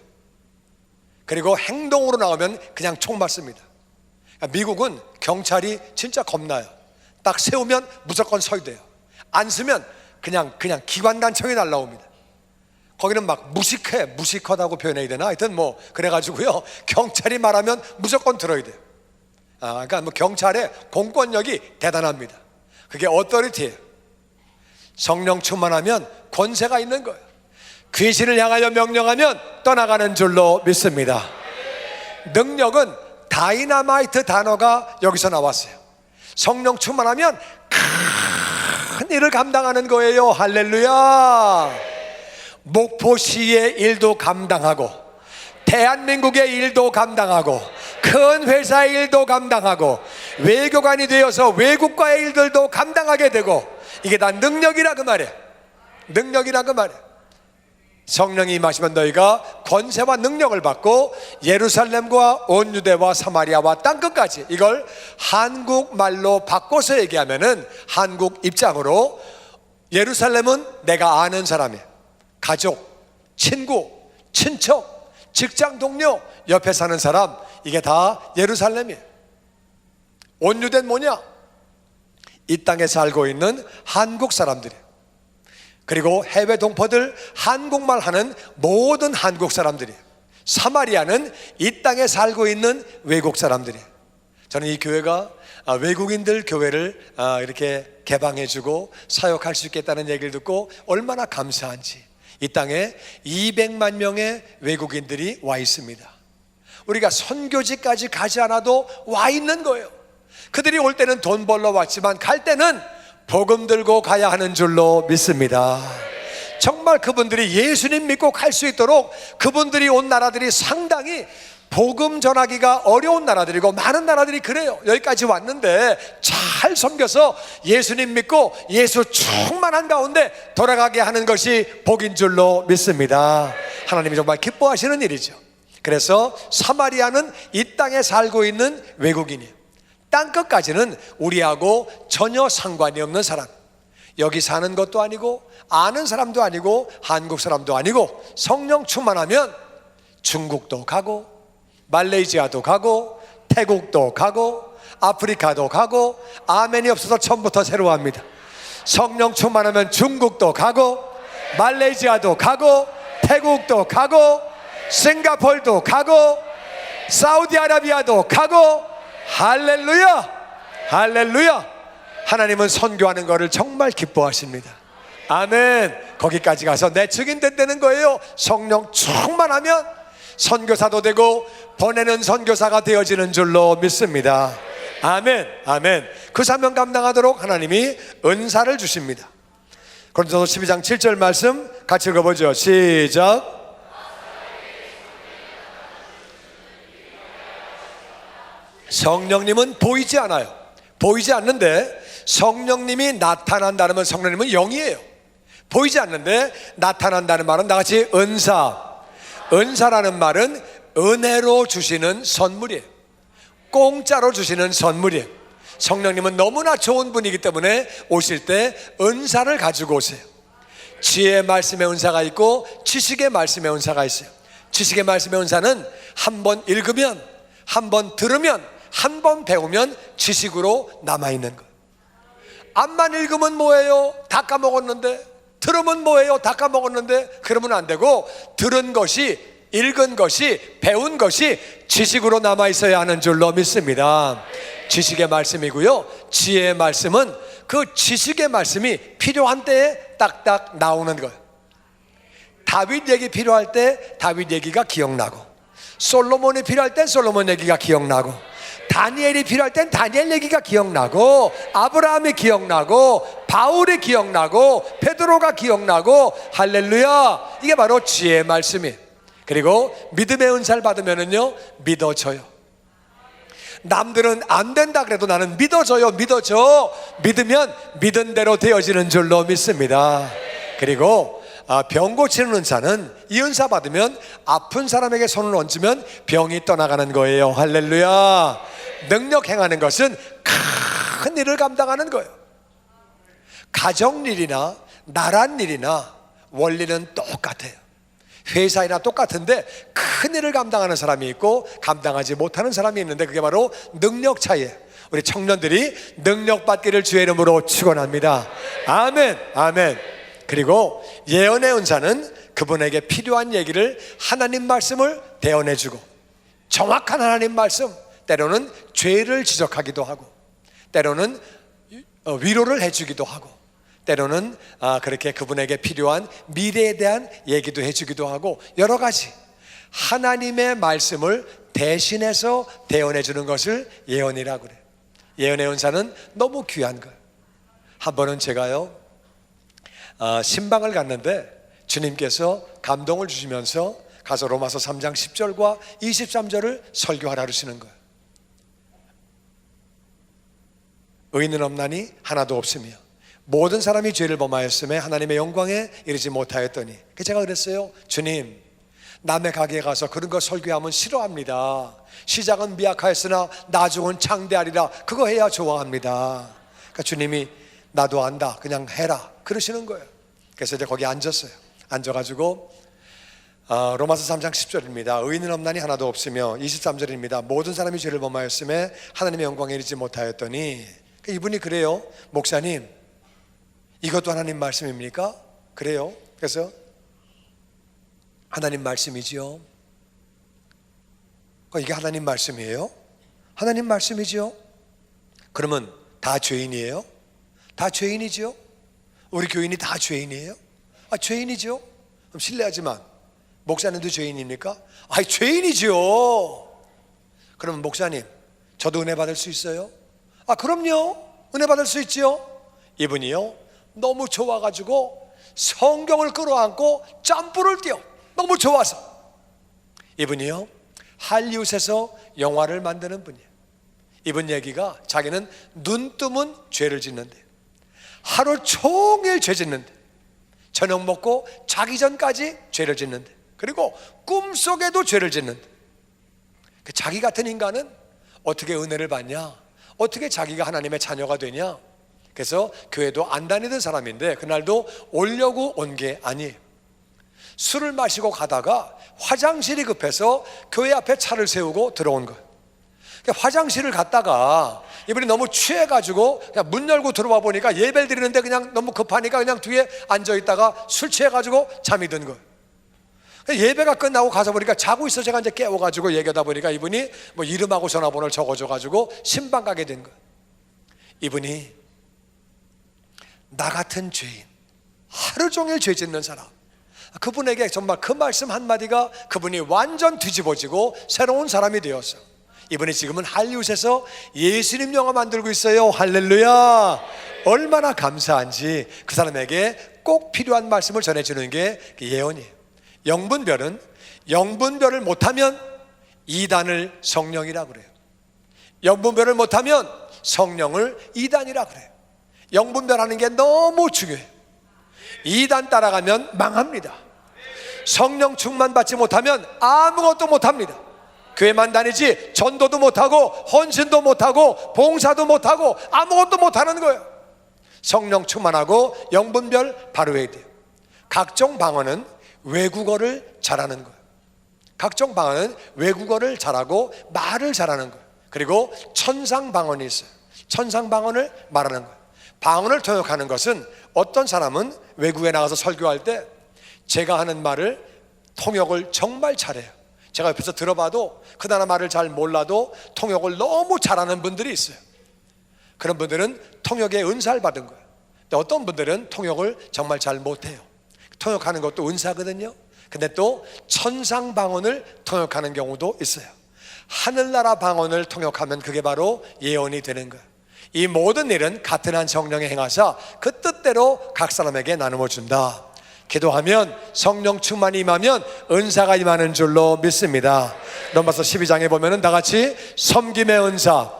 [SPEAKER 1] 그리고 행동으로 나오면 그냥 총 맞습니다. 미국은 경찰이 진짜 겁나요. 딱 세우면 무조건 서야 돼요. 안 쓰면 그냥 기관단총이 날라옵니다. 거기는 막 무식하다고 표현해야 되나? 하여튼 뭐 그래가지고요, 경찰이 말하면 무조건 들어야 돼요. 그러니까 뭐 경찰의 공권력이 대단합니다. 그게 어토리티예요. 성령 충만하면 권세가 있는 거예요. 귀신을 향하여 명령하면 떠나가는 줄로 믿습니다. 능력은 다이너마이트 단어가 여기서 나왔어요. 성령 충만하면 큰 일을 감당하는 거예요. 할렐루야. 목포시의 일도 감당하고, 대한민국의 일도 감당하고, 큰 회사의 일도 감당하고, 외교관이 되어서 외국과의 일들도 감당하게 되고, 이게 다 능력이라 그 말이에요. 능력이라 그 말이에요. 성령이 임하시면 너희가 권세와 능력을 받고 예루살렘과 온 유대와 사마리아와 땅끝까지, 이걸 한국말로 바꿔서 얘기하면은 한국 입장으로 예루살렘은 내가 아는 사람이에요. 가족, 친구, 친척, 직장 동료, 옆에 사는 사람, 이게 다 예루살렘이에요. 온 유대는 뭐냐? 이 땅에 살고 있는 한국 사람들이에요. 그리고 해외 동포들, 한국말 하는 모든 한국 사람들이에요. 사마리아는 이 땅에 살고 있는 외국 사람들이에요. 저는 이 교회가 외국인들 교회를 이렇게 개방해주고 사역할 수 있겠다는 얘기를 듣고 얼마나 감사한지. 이 땅에 200만 명의 외국인들이 와 있습니다. 우리가 선교지까지 가지 않아도 와 있는 거예요. 그들이 올 때는 돈 벌러 왔지만 갈 때는 복음 들고 가야 하는 줄로 믿습니다. 정말 그분들이 예수님 믿고 갈 수 있도록 그분들이 온 나라들이 상당히 복음 전하기가 어려운 나라들이고 많은 나라들이 그래요. 여기까지 왔는데 잘 섬겨서 예수님 믿고 예수 충만한 가운데 돌아가게 하는 것이 복인 줄로 믿습니다. 하나님이 정말 기뻐하시는 일이죠. 그래서 사마리아는 이 땅에 살고 있는 외국인이에요. 땅끝까지는 우리하고 전혀 상관이 없는 사람, 여기 사는 것도 아니고 아는 사람도 아니고 한국 사람도 아니고 성령 충만하면 중국도 가고 말레이시아도 가고 태국도 가고 아프리카도 가고 아멘이 없어서 처음부터 새로 합니다. 성령 충만하면 중국도 가고 말레이시아도 가고 태국도 가고 싱가포르도 가고 사우디아라비아도 가고. 할렐루야, 할렐루야. 하나님은 선교하는 것을 정말 기뻐하십니다. 아멘. 거기까지 가서 내 증인 된다는 거예요. 성령 충만하면 선교사도 되고 보내는 선교사가 되어지는 줄로 믿습니다. 아멘, 아멘. 그 사명 감당하도록 하나님이 은사를 주십니다. 고린도서 12장 7절 말씀 같이 읽어보죠. 시작. 성령님은 보이지 않아요. 보이지 않는데 성령님이 나타난다는 성령님은 영이에요. 보이지 않는데 나타난다는 말은 나같이 은사. 은사라는 말은 은혜로 주시는 선물이에요. 공짜로 주시는 선물이에요. 성령님은 너무나 좋은 분이기 때문에 오실 때 은사를 가지고 오세요. 지혜의 말씀의 은사가 있고 지식의 말씀의 은사가 있어요. 지식의 말씀의 은사는 한 번 읽으면, 한 번 들으면, 한 번 배우면 지식으로 남아있는 거예요. 앞만 읽으면 뭐예요? 다 까먹었는데. 들으면 뭐예요? 다 까먹었는데. 그러면 안 되고 들은 것이, 읽은 것이, 배운 것이 지식으로 남아있어야 하는 줄로 믿습니다. 지식의 말씀이고요, 지혜의 말씀은 그 지식의 말씀이 필요한 때에 딱딱 나오는 거예요. 다윗 얘기 필요할 때 다윗 얘기가 기억나고, 솔로몬이 필요할 땐 솔로몬 얘기가 기억나고, 다니엘이 필요할 땐 다니엘 얘기가 기억나고, 아브라함이 기억나고, 바울이 기억나고, 베드로가 기억나고. 할렐루야. 이게 바로 지혜의 말씀이에요. 그리고 믿음의 은사를 받으면은요, 믿어져요. 남들은 안 된다 그래도 나는 믿어져요. 믿어져. 믿으면 믿은 대로 되어지는 줄로 믿습니다. 그리고 병 고치는 은사는 이 은사 받으면 아픈 사람에게 손을 얹으면 병이 떠나가는 거예요. 할렐루야. 능력 행하는 것은 큰 일을 감당하는 거예요. 가정일이나 나란 일이나 원리는 똑같아요. 회사이나 똑같은데 큰 일을 감당하는 사람이 있고 감당하지 못하는 사람이 있는데 그게 바로 능력 차이예요. 우리 청년들이 능력 받기를 주의 이름으로 축원합니다. 아멘, 아멘. 그리고 예언의 은사는 그분에게 필요한 얘기를 하나님 말씀을 대언해주고, 정확한 하나님 말씀, 때로는 죄를 지적하기도 하고, 때로는 위로를 해주기도 하고, 때로는 그렇게 그분에게 필요한 미래에 대한 얘기도 해주기도 하고, 여러 가지 하나님의 말씀을 대신해서 대언해 주는 것을 예언이라고 그래요. 예언의 은사는 너무 귀한 거예요. 한 번은 제가요, 신방을 갔는데 주님께서 감동을 주시면서 가서 로마서 3장 10절과 23절을 설교하라 그러시는 거예요. 의인은 없나니 하나도 없으며 모든 사람이 죄를 범하였음에 하나님의 영광에 이르지 못하였더니, 제가 그랬어요. 주님, 남의 가게에 가서 그런 거 설교하면 싫어합니다. 시작은 미약하였으나 나중은 창대하리라. 그거 해야 좋아합니다. 그러니까 주님이 나도 안다, 그냥 해라 그러시는 거예요. 그래서 이제 거기 앉았어요. 앉아가지고 로마서 3장 10절입니다. 의인은 없나니 하나도 없으며 23절입니다. 모든 사람이 죄를 범하였음에 하나님의 영광에 이르지 못하였더니, 이분이 그래요. 목사님, 이것도 하나님 말씀입니까? 그래요. 그래서 하나님 말씀이지요. 이게 하나님 말씀이에요? 하나님 말씀이지요. 그러면 다 죄인이에요? 다 죄인이죠? 우리 교인이 다 죄인이에요? 죄인이죠? 그럼 실례하지만 목사님도 죄인입니까? 죄인이죠. 그러면 목사님, 저도 은혜 받을 수 있어요? 그럼요. 은혜 받을 수 있지요. 이분이요, 너무 좋아가지고 성경을 끌어안고 짬불을 뛰어. 너무 좋아서. 이분이요, 할리우드에서 영화를 만드는 분이에요. 이분 얘기가, 자기는 눈 뜨면 죄를 짓는데, 하루 종일 죄 짓는데, 저녁 먹고 자기 전까지 죄를 짓는데, 그리고 꿈속에도 죄를 짓는데, 자기 같은 인간은 어떻게 은혜를 받냐? 어떻게 자기가 하나님의 자녀가 되냐? 그래서 교회도 안 다니던 사람인데 그날도 오려고 온 게 아니에요. 술을 마시고 가다가 화장실이 급해서 교회 앞에 차를 세우고 들어온 거예요. 화장실을 갔다가 이분이 너무 취해가지고 그냥 문 열고 들어와 보니까 예배를 드리는데 그냥 너무 급하니까 그냥 뒤에 앉아있다가 술 취해가지고 잠이 든 거예요. 예배가 끝나고 가서 보니까 자고 있어. 제가 이제 깨워가지고 얘기하다 보니까 이분이 뭐 이름하고 전화번호를 적어줘가지고 신방 가게 된 거예요. 이분이 나 같은 죄인, 하루 종일 죄 짓는 사람, 그분에게 정말 그 말씀 한마디가 그분이 완전 뒤집어지고 새로운 사람이 되었어요. 이분이 지금은 할리우드에서 예수님 영화 만들고 있어요. 할렐루야. 얼마나 감사한지 그 사람에게 꼭 필요한 말씀을 전해주는 게 예언이에요. 영분별은 영분별을 못하면 이단을 성령이라고 그래요. 영분별을 못하면 성령을 이단이라고 그래요. 영분별하는 게 너무 중요해요. 이단 따라가면 망합니다. 성령 충만 받지 못하면 아무것도 못합니다. 교회만 다니지 전도도 못하고 헌신도 못하고 봉사도 못하고 아무것도 못하는 거예요. 성령 충만하고 영분별 바로 해야 돼요. 각종 방언은 외국어를 잘하는 거예요. 각종 방언은 외국어를 잘하고 말을 잘하는 거예요. 그리고 천상 방언이 있어요. 천상 방언을 말하는 거예요. 방언을 통역하는 것은 어떤 사람은 외국에 나가서 설교할 때 제가 하는 말을 통역을 정말 잘해요. 제가 옆에서 들어봐도 그 나라 말을 잘 몰라도 통역을 너무 잘하는 분들이 있어요. 그런 분들은 통역의 은사를 받은 거예요. 근데 어떤 분들은 통역을 정말 잘 못해요. 통역하는 것도 은사거든요. 근데 또 천상 방언을 통역하는 경우도 있어요. 하늘나라 방언을 통역하면 그게 바로 예언이 되는 거예요. 이 모든 일은 같은 한 성령의 행하사 그 뜻대로 각 사람에게 나누어 준다. 기도하면 성령 충만이 임하면 은사가 임하는 줄로 믿습니다. 로마서 12장에 보면은 다 같이 섬김의 은사,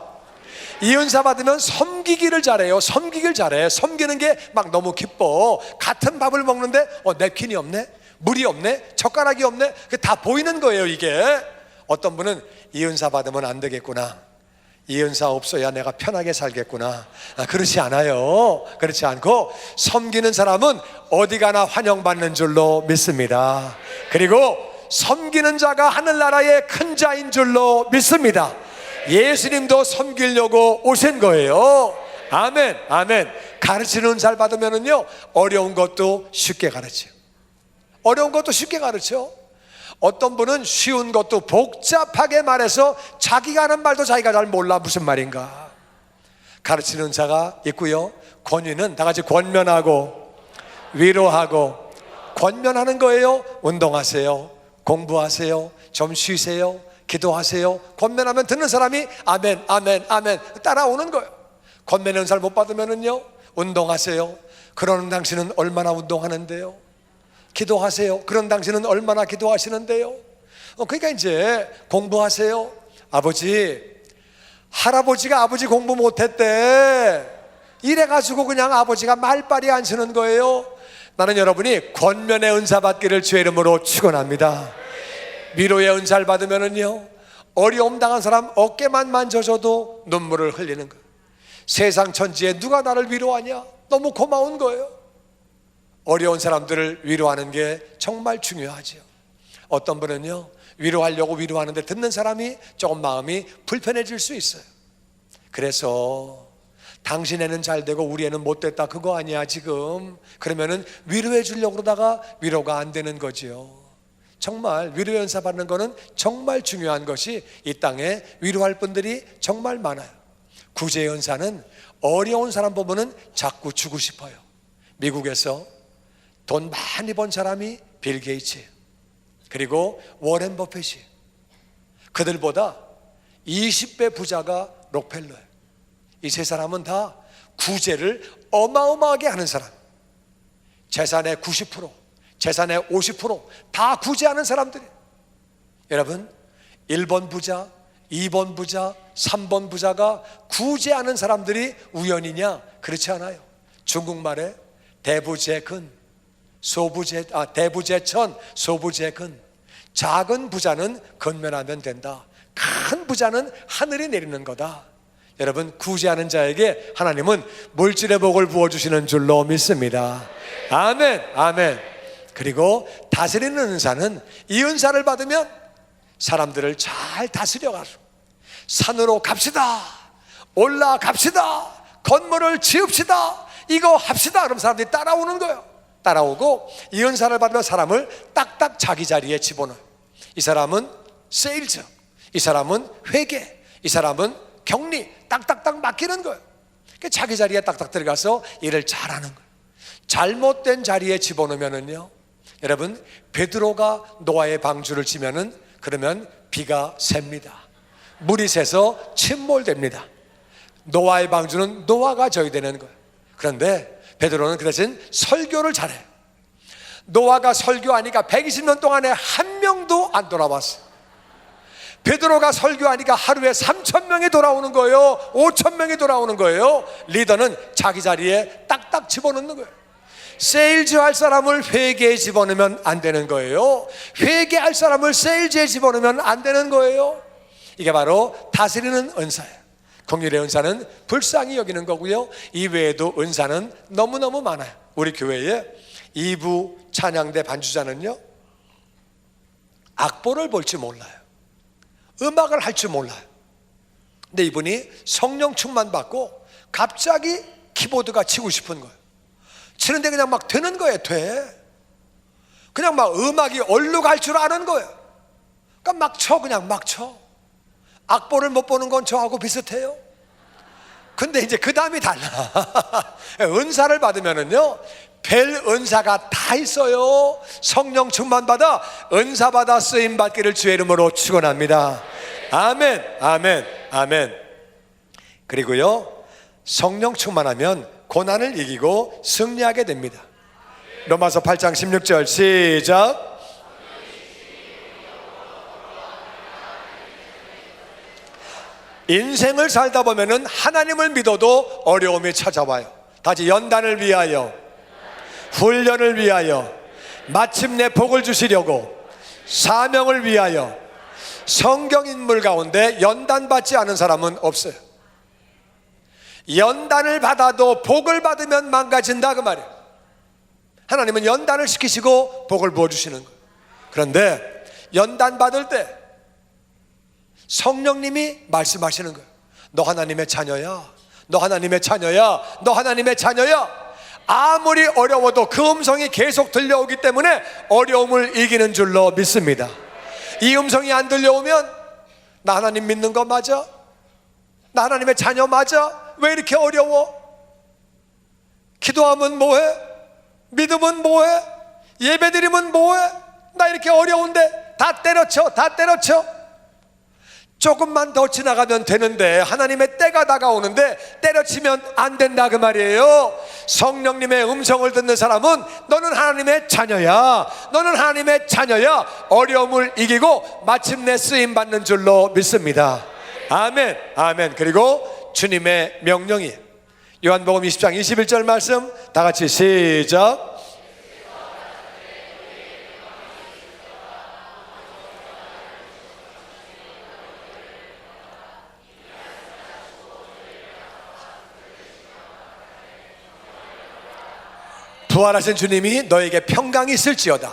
[SPEAKER 1] 이 은사 받으면 섬기기를 잘해요. 섬기기를 잘해. 섬기는 게 막 너무 기뻐. 같은 밥을 먹는데 냅킨이 없네, 물이 없네, 젓가락이 없네. 그게 다 보이는 거예요. 이게 어떤 분은 이 은사 받으면 안 되겠구나, 이 은사 없어야 내가 편하게 살겠구나. 그렇지 않아요. 그렇지 않고 섬기는 사람은 어디 가나 환영받는 줄로 믿습니다. 그리고 섬기는 자가 하늘나라의 큰 자인 줄로 믿습니다. 예수님도 섬기려고 오신 거예요. 아멘, 아멘. 가르치는 은사를 받으면은요, 어려운 것도 쉽게 가르쳐요. 어려운 것도 쉽게 가르쳐. 어떤 분은 쉬운 것도 복잡하게 말해서 자기가 하는 말도 자기가 잘 몰라 무슨 말인가. 가르치는 은사가 있고요. 권위는 다 같이 권면하고 위로하고, 권면하는 거예요. 운동하세요, 공부하세요, 좀 쉬세요, 기도하세요. 권면하면 듣는 사람이 아멘, 아멘, 아멘 따라오는 거예요. 권면의 은사를 못 받으면은요, 운동하세요. 그러는 당신은 얼마나 운동하는데요. 기도하세요. 그런 당신은 얼마나 기도하시는데요. 그러니까 이제 공부하세요. 아버지, 할아버지가 아버지 공부 못했대. 이래가지고 그냥 아버지가 말빨이 안 쓰는 거예요. 나는 여러분이 권면의 은사 받기를 주의 이름으로 축원합니다. 위로의 은사를 받으면은요, 어려움 당한 사람 어깨만 만져줘도 눈물을 흘리는 거예요. 세상 천지에 누가 나를 위로하냐? 너무 고마운 거예요. 어려운 사람들을 위로하는 게 정말 중요하죠. 어떤 분은요, 위로하려고 위로하는데 듣는 사람이 조금 마음이 불편해질 수 있어요. 그래서 당신 애는 잘 되고 우리 애는 못 됐다, 그거 아니야 지금. 그러면은 위로해 주려고 그러다가 위로가 안 되는 거지요. 정말 위로의 은사 받는 거는 정말 중요한 것이 이 땅에 위로할 분들이 정말 많아요. 구제의 은사는 어려운 사람 보면은 자꾸 주고 싶어요. 미국에서 돈 많이 번 사람이 빌 게이츠, 그리고 워렌 버핏이, 그들보다 20배 부자가 록펠러예요. 이 세 사람은 다 구제를 어마어마하게 하는 사람. 재산의 90%, 재산의 50% 다 구제하는 사람들이에요. 여러분, 1번 부자, 2번 부자, 3번 부자가 구제하는 사람들이 우연이냐? 그렇지 않아요. 중국말에 대부재근, 대부재천, 소부재근. 작은 부자는 건면하면 된다. 큰 부자는 하늘이 내리는 거다. 여러분, 구제하는 자에게 하나님은 물질의 복을 부어주시는 줄로 믿습니다. 아멘, 아멘. 그리고 다스리는 은사는, 이 은사를 받으면 사람들을 잘 다스려가지고 산으로 갑시다, 올라갑시다, 건물을 지읍시다, 이거 합시다. 그럼 사람들이 따라오는 거예요. 따라오고, 이 은사를 받으면 사람을 딱딱 자기 자리에 집어넣어요. 이 사람은 세일즈, 이 사람은 회계, 이 사람은 격리, 딱딱딱 맡기는 거예요. 자기 자리에 딱딱 들어가서 일을 잘하는 거예요. 잘못된 자리에 집어넣으면은요, 여러분, 베드로가 노아의 방주를 치면은, 그러면 비가 셉니다. 물이 새서 침몰됩니다. 노아의 방주는 노아가 져야 되는 거예요. 그런데 베드로는 그 대신 설교를 잘해요. 노아가 설교하니까 120년 동안에 한 명도 안 돌아왔어요. 베드로가 설교하니까 하루에 3,000명이 돌아오는 거예요. 5,000명이 돌아오는 거예요. 리더는 자기 자리에 딱딱 집어넣는 거예요. 세일즈 할 사람을 회계에 집어넣으면 안 되는 거예요. 회계할 사람을 세일즈에 집어넣으면 안 되는 거예요. 이게 바로 다스리는 은사예요. 긍휼의 은사는 불쌍히 여기는 거고요. 이외에도 은사는 너무너무 많아요. 우리 교회에 2부 찬양대 반주자는요, 악보를 볼 줄 몰라요. 음악을 할 줄 몰라요. 근데 이분이 성령 충만 받고 갑자기 키보드가 치고 싶은 거예요. 치는데 그냥 막 되는 거예요. 그냥 막 음악이 얼룩 할 줄 아는 거예요. 그러니까 막 쳐, 그냥 막 쳐. 악보를 못 보는 건 저하고 비슷해요. 근데 이제 그 다음이 달라. 은사를 받으면은요, 별 은사가 다 있어요. 성령 충만 받아 은사 받아 쓰임 받기를 주의 이름으로 축원합니다. 아멘, 아멘, 아멘. 그리고요, 성령 충만하면 고난을 이기고 승리하게 됩니다. 로마서 8장 16절 시작. 인생을 살다 보면은 하나님을 믿어도 어려움이 찾아와요. 다시 연단을 위하여, 훈련을 위하여, 마침내 복을 주시려고, 사명을 위하여. 성경 인물 가운데 연단받지 않은 사람은 없어요. 연단을 받아도 복을 받으면 망가진다, 그 말이에요. 하나님은 연단을 시키시고 복을 부어주시는 거예요. 그런데 연단 받을 때 성령님이 말씀하시는 거예요. 너 하나님의 자녀야, 너 하나님의 자녀야, 너 하나님의 자녀야. 아무리 어려워도 그 음성이 계속 들려오기 때문에 어려움을 이기는 줄로 믿습니다. 이 음성이 안 들려오면, 나 하나님 믿는 거 맞아? 나 하나님의 자녀 맞아? 왜 이렇게 어려워? 기도하면 뭐해? 믿으면 뭐해? 예배드리면 뭐해? 나 이렇게 어려운데 다 때려쳐, 다 때려쳐. 조금만 더 지나가면 되는데 하나님의 때가 다가오는데 때려치면 안 된다, 그 말이에요. 성령님의 음성을 듣는 사람은 너는 하나님의 자녀야, 너는 하나님의 자녀야. 어려움을 이기고 마침내 쓰임받는 줄로 믿습니다. 아멘, 아멘. 그리고 주님의 명령이, 요한복음 20장 21절 말씀 다 같이 시작. 부활하신 주님이 너에게 평강이 있을지어다.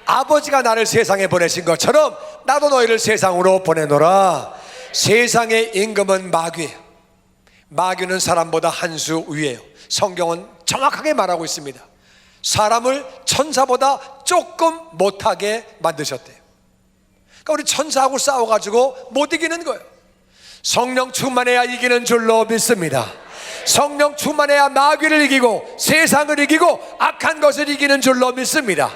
[SPEAKER 1] 아버지가 나를 세상에 보내신 것처럼 나도 너희를 세상으로 보내노라. 세상의 임금은 마귀예요. 마귀는 사람보다 한 수 위에요. 성경은 정확하게 말하고 있습니다. 사람을 천사보다 조금 못하게 만드셨대요. 그러니까 우리 천사하고 싸워가지고 못 이기는 거예요. 성령 충만해야 이기는 줄로 믿습니다. 성령 충만해야 마귀를 이기고 세상을 이기고 악한 것을 이기는 줄로 믿습니다.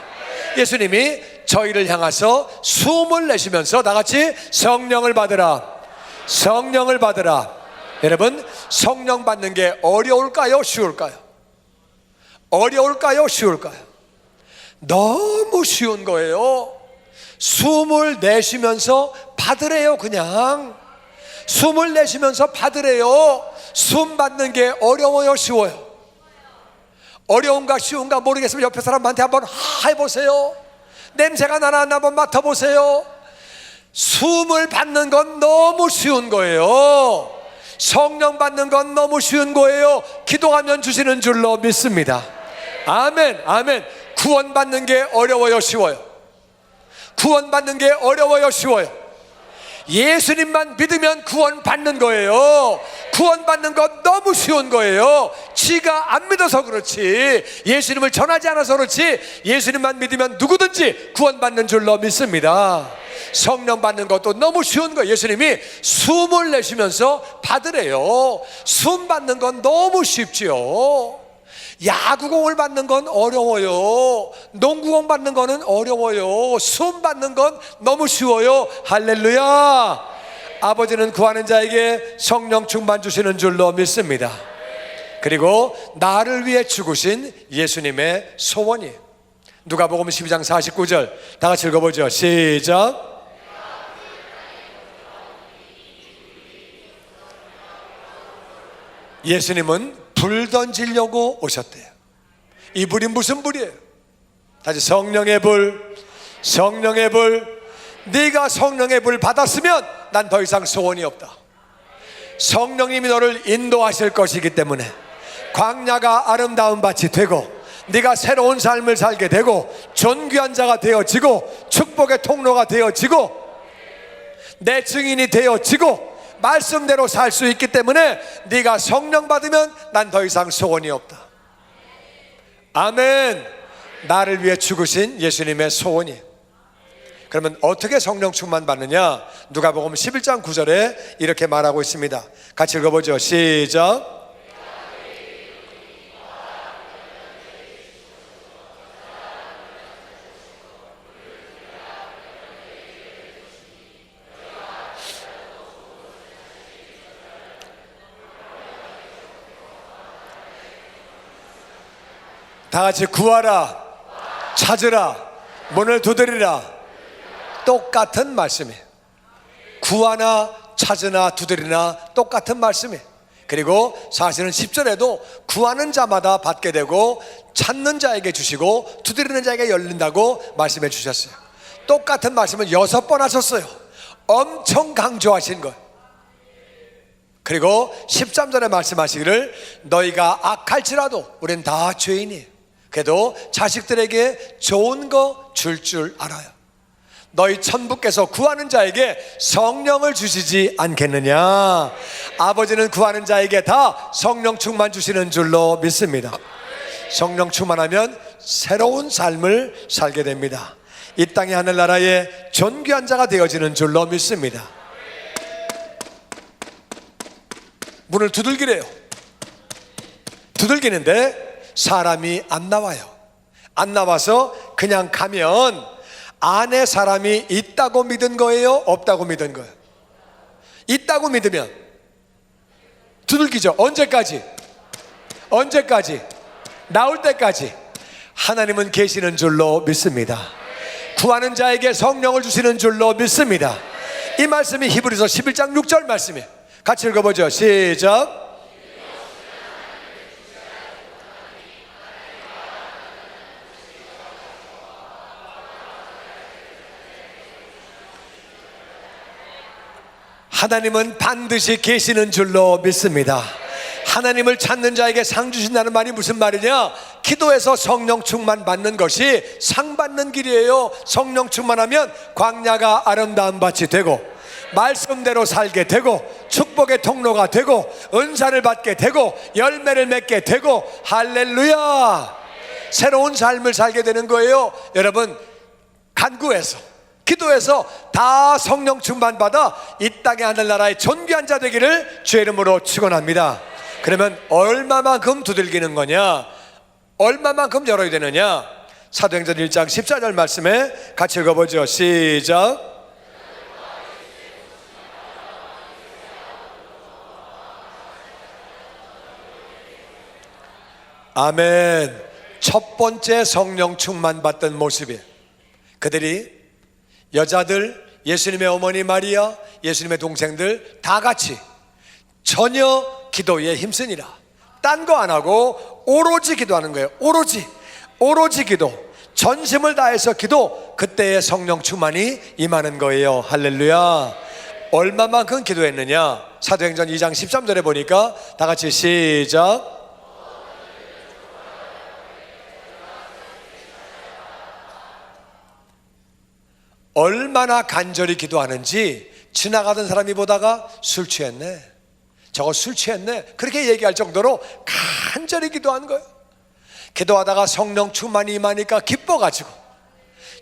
[SPEAKER 1] 예수님이 저희를 향해서 숨을 내쉬면서 다같이 성령을 받으라, 성령을 받으라. 여러분, 성령 받는 게 어려울까요? 쉬울까요? 어려울까요? 쉬울까요? 너무 쉬운 거예요. 숨을 내쉬면서 받으래요. 그냥 숨을 내쉬면서 받으래요. 숨 받는 게 어려워요? 쉬워요? 어려운가 쉬운가 모르겠으면 옆에 사람한테 한번 해보세요. 냄새가 나나 한번 맡아보세요. 숨을 받는 건 너무 쉬운 거예요. 성령 받는 건 너무 쉬운 거예요. 기도하면 주시는 줄로 믿습니다. 아멘, 아멘. 구원 받는 게 어려워요? 쉬워요? 구원 받는 게 어려워요? 쉬워요? 예수님만 믿으면 구원 받는 거예요. 구원 받는 건 너무 쉬운 거예요. 지가 안 믿어서 그렇지, 예수님을 전하지 않아서 그렇지, 예수님만 믿으면 누구든지 구원 받는 줄로 믿습니다. 성령 받는 것도 너무 쉬운 거예요. 예수님이 숨을 내쉬면서 받으래요. 숨 받는 건 너무 쉽지요. 야구공을 받는 건 어려워요. 농구공 받는 거는 어려워요. 숨 받는 건 너무 쉬워요. 할렐루야. 아버지는 구하는 자에게 성령 충만 주시는 줄로 믿습니다. 그리고 나를 위해 죽으신 예수님의 소원이에요. 누가복음 12장 49절 다 같이 읽어보죠. 시작. 예수님은 불 던지려고 오셨대요. 이 불이 무슨 불이에요? 다시 성령의 불, 성령의 불. 네가 성령의 불 받았으면 난 더 이상 소원이 없다. 성령님이 너를 인도하실 것이기 때문에 광야가 아름다운 밭이 되고 네가 새로운 삶을 살게 되고 존귀한 자가 되어지고 축복의 통로가 되어지고 내 증인이 되어지고 말씀대로 살 수 있기 때문에 네가 성령 받으면 난 더 이상 소원이 없다. 아멘. 나를 위해 죽으신 예수님의 소원이. 그러면 어떻게 성령 충만 받느냐? 누가복음 11장 9절에 이렇게 말하고 있습니다. 같이 읽어보죠. 시작. 다 같이 구하라, 찾으라, 문을 두드리라. 똑같은 말씀이에요. 구하나 찾으나 두드리나 똑같은 말씀이에요. 그리고 사실은 10절에도 구하는 자마다 받게 되고 찾는 자에게 주시고 두드리는 자에게 열린다고 말씀해 주셨어요. 똑같은 말씀은 6번 하셨어요. 엄청 강조하신 것. 그리고 13절에 말씀하시기를 너희가 악할지라도 우린 다 죄인이에요. 그래도 자식들에게 좋은 거 줄 알아요. 너희 천부께서 구하는 자에게 성령을 주시지 않겠느냐? 아버지는 구하는 자에게 다 성령 충만 주시는 줄로 믿습니다. 성령 충만하면 새로운 삶을 살게 됩니다. 이 땅의 하늘나라의 존귀한 자가 되어지는 줄로 믿습니다. 문을 두들기래요. 두들기는데 사람이 안 나와요. 안 나와서 그냥 가면 안에 사람이 있다고 믿은 거예요? 없다고 믿은 거예요? 있다고 믿으면 두들기죠. 언제까지? 언제까지? 나올 때까지. 하나님은 계시는 줄로 믿습니다. 구하는 자에게 성령을 주시는 줄로 믿습니다. 이 말씀이 히브리서 11장 6절 말씀이에요. 같이 읽어보죠. 시작. 하나님은 반드시 계시는 줄로 믿습니다. 하나님을 찾는 자에게 상 주신다는 말이 무슨 말이냐? 기도해서 성령 충만 받는 것이 상 받는 길이에요. 성령 충만하면 광야가 아름다운 밭이 되고 말씀대로 살게 되고 축복의 통로가 되고 은사를 받게 되고 열매를 맺게 되고 할렐루야, 새로운 삶을 살게 되는 거예요. 여러분, 간구해서 기도해서 다 성령 충만받아 이 땅의 하늘나라의 존귀한 자 되기를 주의 이름으로 축원합니다. 그러면 얼마만큼 두들기는 거냐? 얼마만큼 열어야 되느냐? 사도행전 1장 14절 말씀에 같이 읽어보죠. 시작. 아멘. 첫 번째 성령 충만 받던 모습이, 그들이 여자들, 예수님의 어머니 마리아, 예수님의 동생들 다 같이 전혀 기도에 힘쓰니라. 딴 거 안 하고 오로지 기도하는 거예요. 오로지 기도, 전심을 다해서 기도. 그때의 성령 충만이 임하는 거예요. 할렐루야. 얼마만큼 기도했느냐? 사도행전 2장 13절에 보니까 다 같이 시작. 얼마나 간절히 기도하는지 지나가던 사람이 보다가 술 취했네, 저거 술 취했네, 그렇게 얘기할 정도로 간절히 기도한 거예요. 기도하다가 성령 충만이 임하니까 기뻐가지고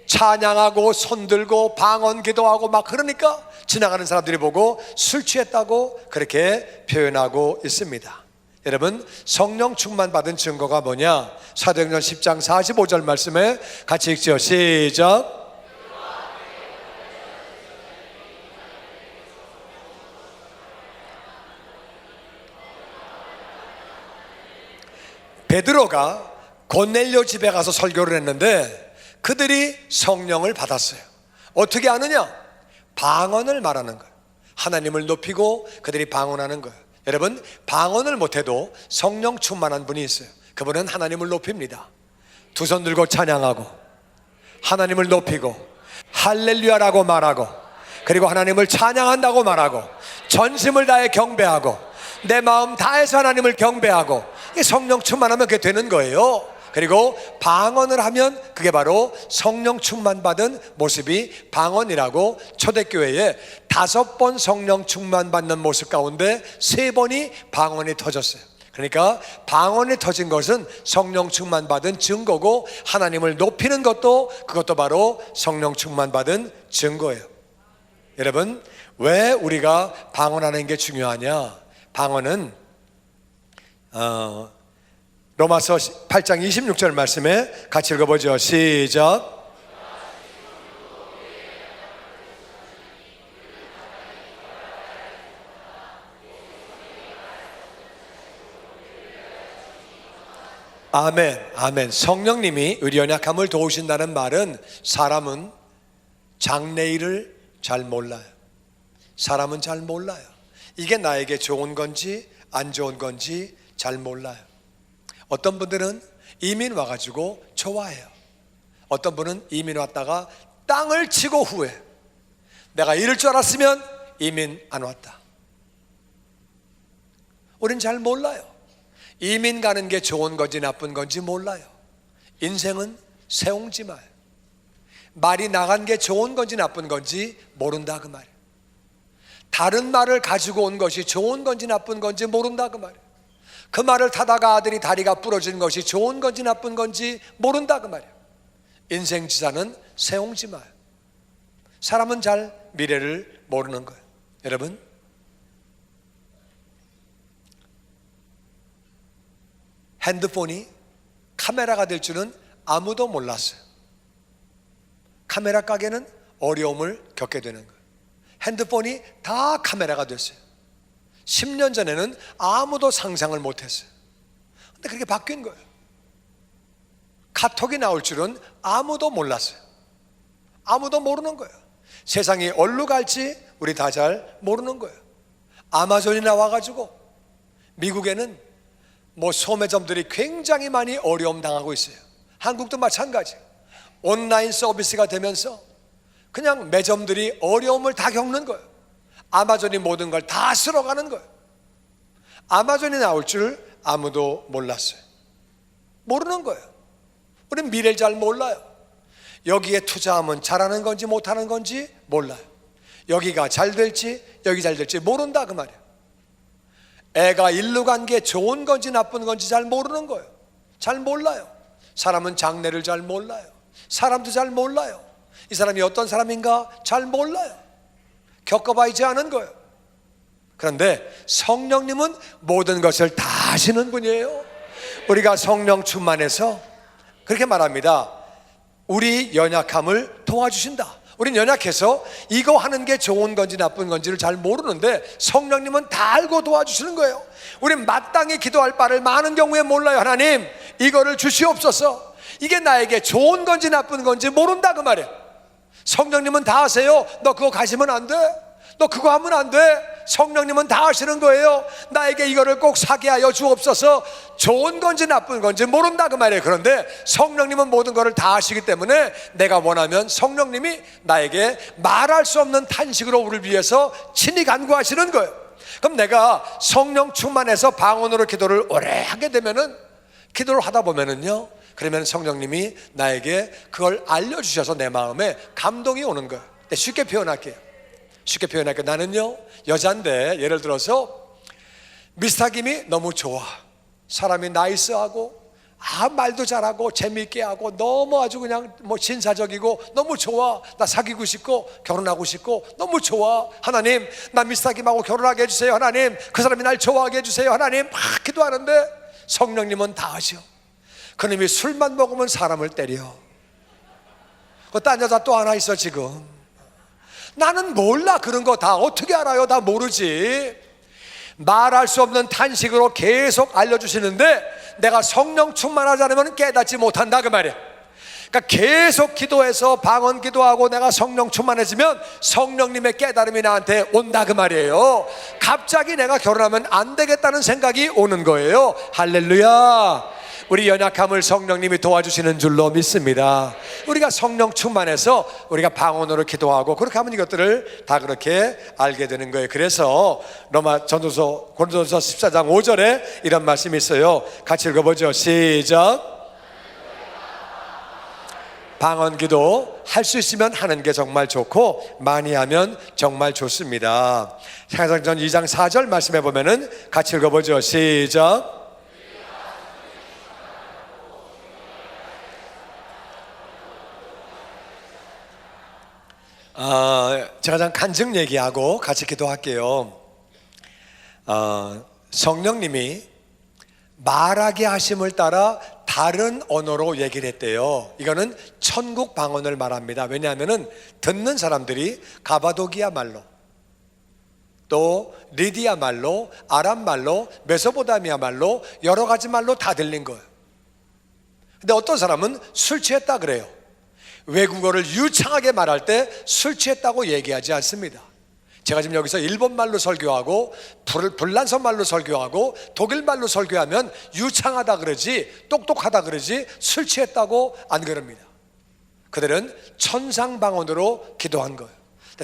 [SPEAKER 1] 찬양하고 손들고 방언 기도하고 막 그러니까 지나가는 사람들이 보고 술 취했다고 그렇게 표현하고 있습니다. 여러분, 성령 충만 받은 증거가 뭐냐? 사도행전 10장 45절 말씀에 같이 읽죠. 시작. 베드로가 고넬료 집에 가서 설교를 했는데 그들이 성령을 받았어요. 어떻게 아느냐? 방언을 말하는 거예요. 하나님을 높이고 그들이 방언하는 거예요. 여러분, 방언을 못해도 성령 충만한 분이 있어요. 그분은 하나님을 높입니다. 두 손 들고 찬양하고 하나님을 높이고 할렐루야라고 말하고, 그리고 하나님을 찬양한다고 말하고, 전심을 다해 경배하고, 내 마음 다해서 하나님을 경배하고, 이 성령 충만하면 그게 되는 거예요. 그리고 방언을 하면 그게 바로 성령 충만 받은 모습이 방언이라고, 초대교회에 5번 성령 충만 받는 모습 가운데 3번이 방언이 터졌어요. 그러니까 방언이 터진 것은 성령 충만 받은 증거고, 하나님을 높이는 것도 그것도 바로 성령 충만 받은 증거예요. 여러분, 왜 우리가 방언하는 게 중요하냐? 방언은 로마서 8장 26절 말씀에 같이 읽어보죠. 시작. 아멘, 아멘. 성령님이 우리 연약함을 도우신다는 말은, 사람은 장래일을 잘 몰라요. 사람은 잘 몰라요. 이게 나에게 좋은 건지 안 좋은 건지 잘 몰라요. 어떤 분들은 이민 와가지고 좋아해요. 어떤 분은 이민 왔다가 땅을 치고 후회. 내가 이럴 줄 알았으면 이민 안 왔다. 우린 잘 몰라요. 이민 가는 게 좋은 건지 나쁜 건지 몰라요. 인생은 세옹지말. 말이 나간 게 좋은 건지 나쁜 건지 모른다 그 말이에요. 다른 말을 가지고 온 것이 좋은 건지 나쁜 건지 모른다 그 말이에요. 그 말을 타다가 아들이 다리가 부러진 것이 좋은 건지 나쁜 건지 모른다 그 말이에요. 인생지사는 세옹지말. 사람은 잘 미래를 모르는 거예요. 여러분, 핸드폰이 카메라가 될 줄은 아무도 몰랐어요. 카메라 가게는 어려움을 겪게 되는 거예요. 핸드폰이 다 카메라가 됐어요. 10년 전에는 아무도 상상을 못했어요. 근데 그렇게 바뀐 거예요. 카톡이 나올 줄은 아무도 몰랐어요. 아무도 모르는 거예요. 세상이 어디로 갈지 우리 다 잘 모르는 거예요. 아마존이 나와가지고 미국에는 소매점들이 굉장히 많이 어려움 당하고 있어요. 한국도 마찬가지. 온라인 서비스가 되면서 그냥 매점들이 어려움을 다 겪는 거예요. 아마존이 모든 걸 다 쓸어가는 거예요. 아마존이 나올 줄 아무도 몰랐어요. 모르는 거예요. 우린 미래를 잘 몰라요. 여기에 투자하면 잘하는 건지 못하는 건지 몰라요. 여기가 잘 될지 여기 잘 될지 모른다 그 말이에요. 애가 일로 간 게 좋은 건지 나쁜 건지 잘 모르는 거예요. 잘 몰라요. 사람은 장래를 잘 몰라요. 사람도 잘 몰라요. 이 사람이 어떤 사람인가 잘 몰라요. 겪어봐야지 않은 거예요. 그런데 성령님은 모든 것을 다 아시는 분이에요. 우리가 성령 충만해서 그렇게 말합니다. 우리 연약함을 도와주신다. 우린 연약해서 이거 하는 게 좋은 건지 나쁜 건지를 잘 모르는데 성령님은 다 알고 도와주시는 거예요. 우린 마땅히 기도할 바를 많은 경우에 몰라요. 하나님, 이거를 주시옵소서. 이게 나에게 좋은 건지 나쁜 건지 모른다 그 말이에요. 성령님은 다 아세요. 너 그거 가시면 안 돼. 너 그거 하면 안 돼. 성령님은 다 아시는 거예요. 나에게 이거를 꼭 사게 하여 주옵소서. 좋은 건지 나쁜 건지 모른다 그 말이에요. 그런데 성령님은 모든 것을 다 아시기 때문에 내가 원하면 성령님이 나에게 말할 수 없는 탄식으로 우리를 위해서 친히 간구하시는 거예요. 그럼 내가 성령 충만해서 방언으로 기도를 오래 하게 되면은, 기도를 하다 보면은요, 그러면 성령님이 나에게 그걸 알려주셔서 내 마음에 감동이 오는 거예요. 쉽게 표현할게요. 나는요, 여잔데 예를 들어서 미스터김이 너무 좋아. 사람이 나이스하고 말도 잘하고 재미있게 하고 너무 아주 그냥 신사적이고 너무 좋아. 나 사귀고 싶고 결혼하고 싶고 너무 좋아. 하나님, 나 미스터김하고 결혼하게 해주세요. 하나님, 그 사람이 날 좋아하게 해주세요. 하나님, 막 기도하는데 성령님은 다 아셔. 그놈이 술만 먹으면 사람을 때려. 딴 여자 또 하나 있어 지금. 나는 몰라. 그런 거 다 어떻게 알아요? 다 모르지. 말할 수 없는 탄식으로 계속 알려주시는데 내가 성령 충만하지 않으면 깨닫지 못한다 그 말이야. 그러니까 계속 기도해서 방언 기도하고 내가 성령 충만해지면 성령님의 깨달음이 나한테 온다 그 말이에요. 갑자기 내가 결혼하면 안 되겠다는 생각이 오는 거예요. 할렐루야. 우리 연약함을 성령님이 도와주시는 줄로 믿습니다. 우리가 성령 충만해서 우리가 방언으로 기도하고 그렇게 하면 이것들을 다 그렇게 알게 되는 거예요. 그래서 고린도전서 14장 5절에 이런 말씀이 있어요. 같이 읽어보죠. 시작. 방언 기도 할 수 있으면 하는 게 정말 좋고 많이 하면 정말 좋습니다. 사도행전 2장 4절 말씀해 보면은 같이 읽어보죠. 시작. 제가 잠깐 간증 얘기하고 같이 기도할게요. 성령님이 말하게 하심을 따라 다른 언어로 얘기를 했대요. 이거는 천국 방언을 말합니다. 왜냐하면 듣는 사람들이 가바도기아 말로, 또 리디아 말로, 아람 말로, 메소포타미아 말로, 여러 가지 말로 다 들린 거예요. 근데 어떤 사람은 술 취했다 그래요. 외국어를 유창하게 말할 때 술 취했다고 얘기하지 않습니다. 제가 지금 여기서 일본말로 설교하고 불란서 말로 설교하고 독일말로 설교하면 유창하다 그러지, 똑똑하다 그러지 술 취했다고 안 그럽니다. 그들은 천상방언으로 기도한 거예요.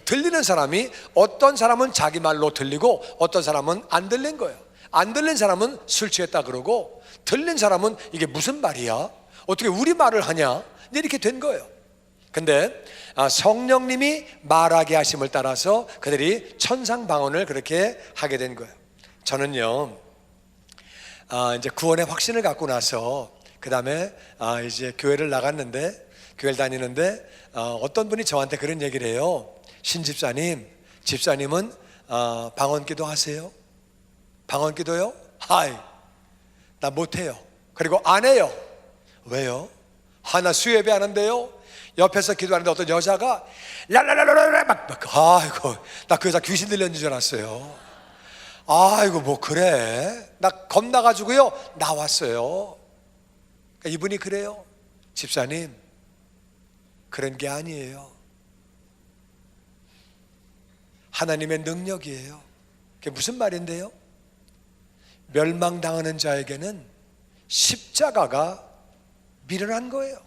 [SPEAKER 1] 들리는 사람이 어떤 사람은 자기 말로 들리고 어떤 사람은 안 들린 거예요. 안 들린 사람은 술 취했다 그러고 들린 사람은 이게 무슨 말이야? 어떻게 우리 말을 하냐? 이렇게 된 거예요. 근데 성령님이 말하게 하심을 따라서 그들이 천상방언을 그렇게 하게 된 거예요. 저는요, 이제 구원의 확신을 갖고 나서 그 다음에 이제 교회를 나갔는데, 교회를 다니는데 어떤 분이 저한테 그런 얘기를 해요. 신 집사님, 집사님은 방언기도 하세요? 방언기도요? 나 못해요. 그리고 안 해요. 왜요? 나 수예배 하는데요, 옆에서 기도하는데 어떤 여자가 랄랄랄랄랄 막 아이고, 나 그 여자 귀신 들렸는 줄 알았어요. 아이고, 뭐 그래? 나 겁나가지고요 나왔어요. 그러니까 이분이 그래요. 집사님, 그런 게 아니에요. 하나님의 능력이에요. 그게 무슨 말인데요? 멸망당하는 자에게는 십자가가 미련한 거예요.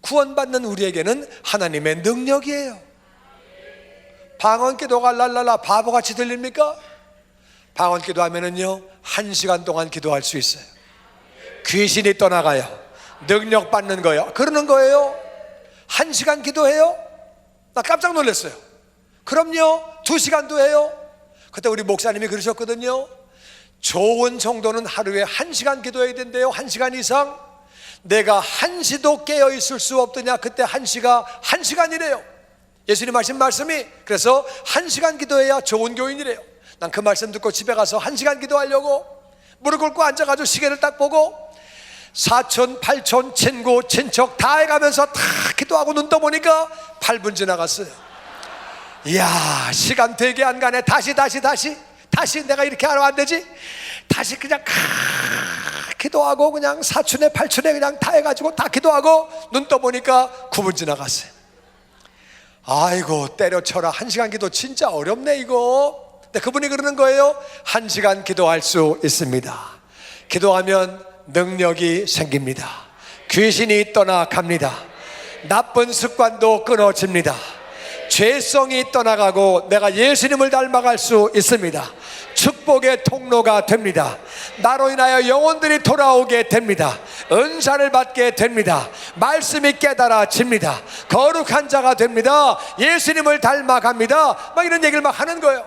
[SPEAKER 1] 구원받는 우리에게는 하나님의 능력이에요. 방언기도가 랄랄라 바보같이 들립니까? 방언기도 하면은요 1시간 동안 기도할 수 있어요. 귀신이 떠나가요. 능력 받는 거예요. 그러는 거예요. 1시간 기도해요? 나 깜짝 놀랐어요. 그럼요 2시간도 해요. 그때 우리 목사님이 그러셨거든요. 좋은 정도는 하루에 1시간 기도해야 된대요. 1시간 이상. 내가 한시도 깨어 있을 수 없더냐. 그때 한시가 1시간이래요. 예수님 하신 말씀이. 그래서 1시간 기도해야 좋은 교인이래요. 난 그 말씀 듣고 집에 가서 1시간 기도하려고 무릎 꿇고 앉아가지고 시계를 딱 보고 사촌, 팔촌, 친구, 친척 다 해가면서 다 기도하고 눈 떠보니까 8분 지나갔어요. 이야, 시간 되게 안 가네. 다시 내가 이렇게 하면 안 되지. 다시 그냥 기도하고 그냥 사촌에 팔촌에 그냥 다 해가지고 다 기도하고 눈 떠보니까 9분 지나갔어요. 아이고, 때려쳐라. 1시간 기도 진짜 어렵네 이거. 근데 그분이 그러는 거예요. 1시간 기도할 수 있습니다. 기도하면 능력이 생깁니다. 귀신이 떠나갑니다. 나쁜 습관도 끊어집니다. 죄성이 떠나가고 내가 예수님을 닮아갈 수 있습니다. 축복의 통로가 됩니다. 나로 인하여 영혼들이 돌아오게 됩니다. 은사를 받게 됩니다. 말씀이 깨달아집니다. 거룩한 자가 됩니다. 예수님을 닮아갑니다. 막 이런 얘기를 막 하는 거예요.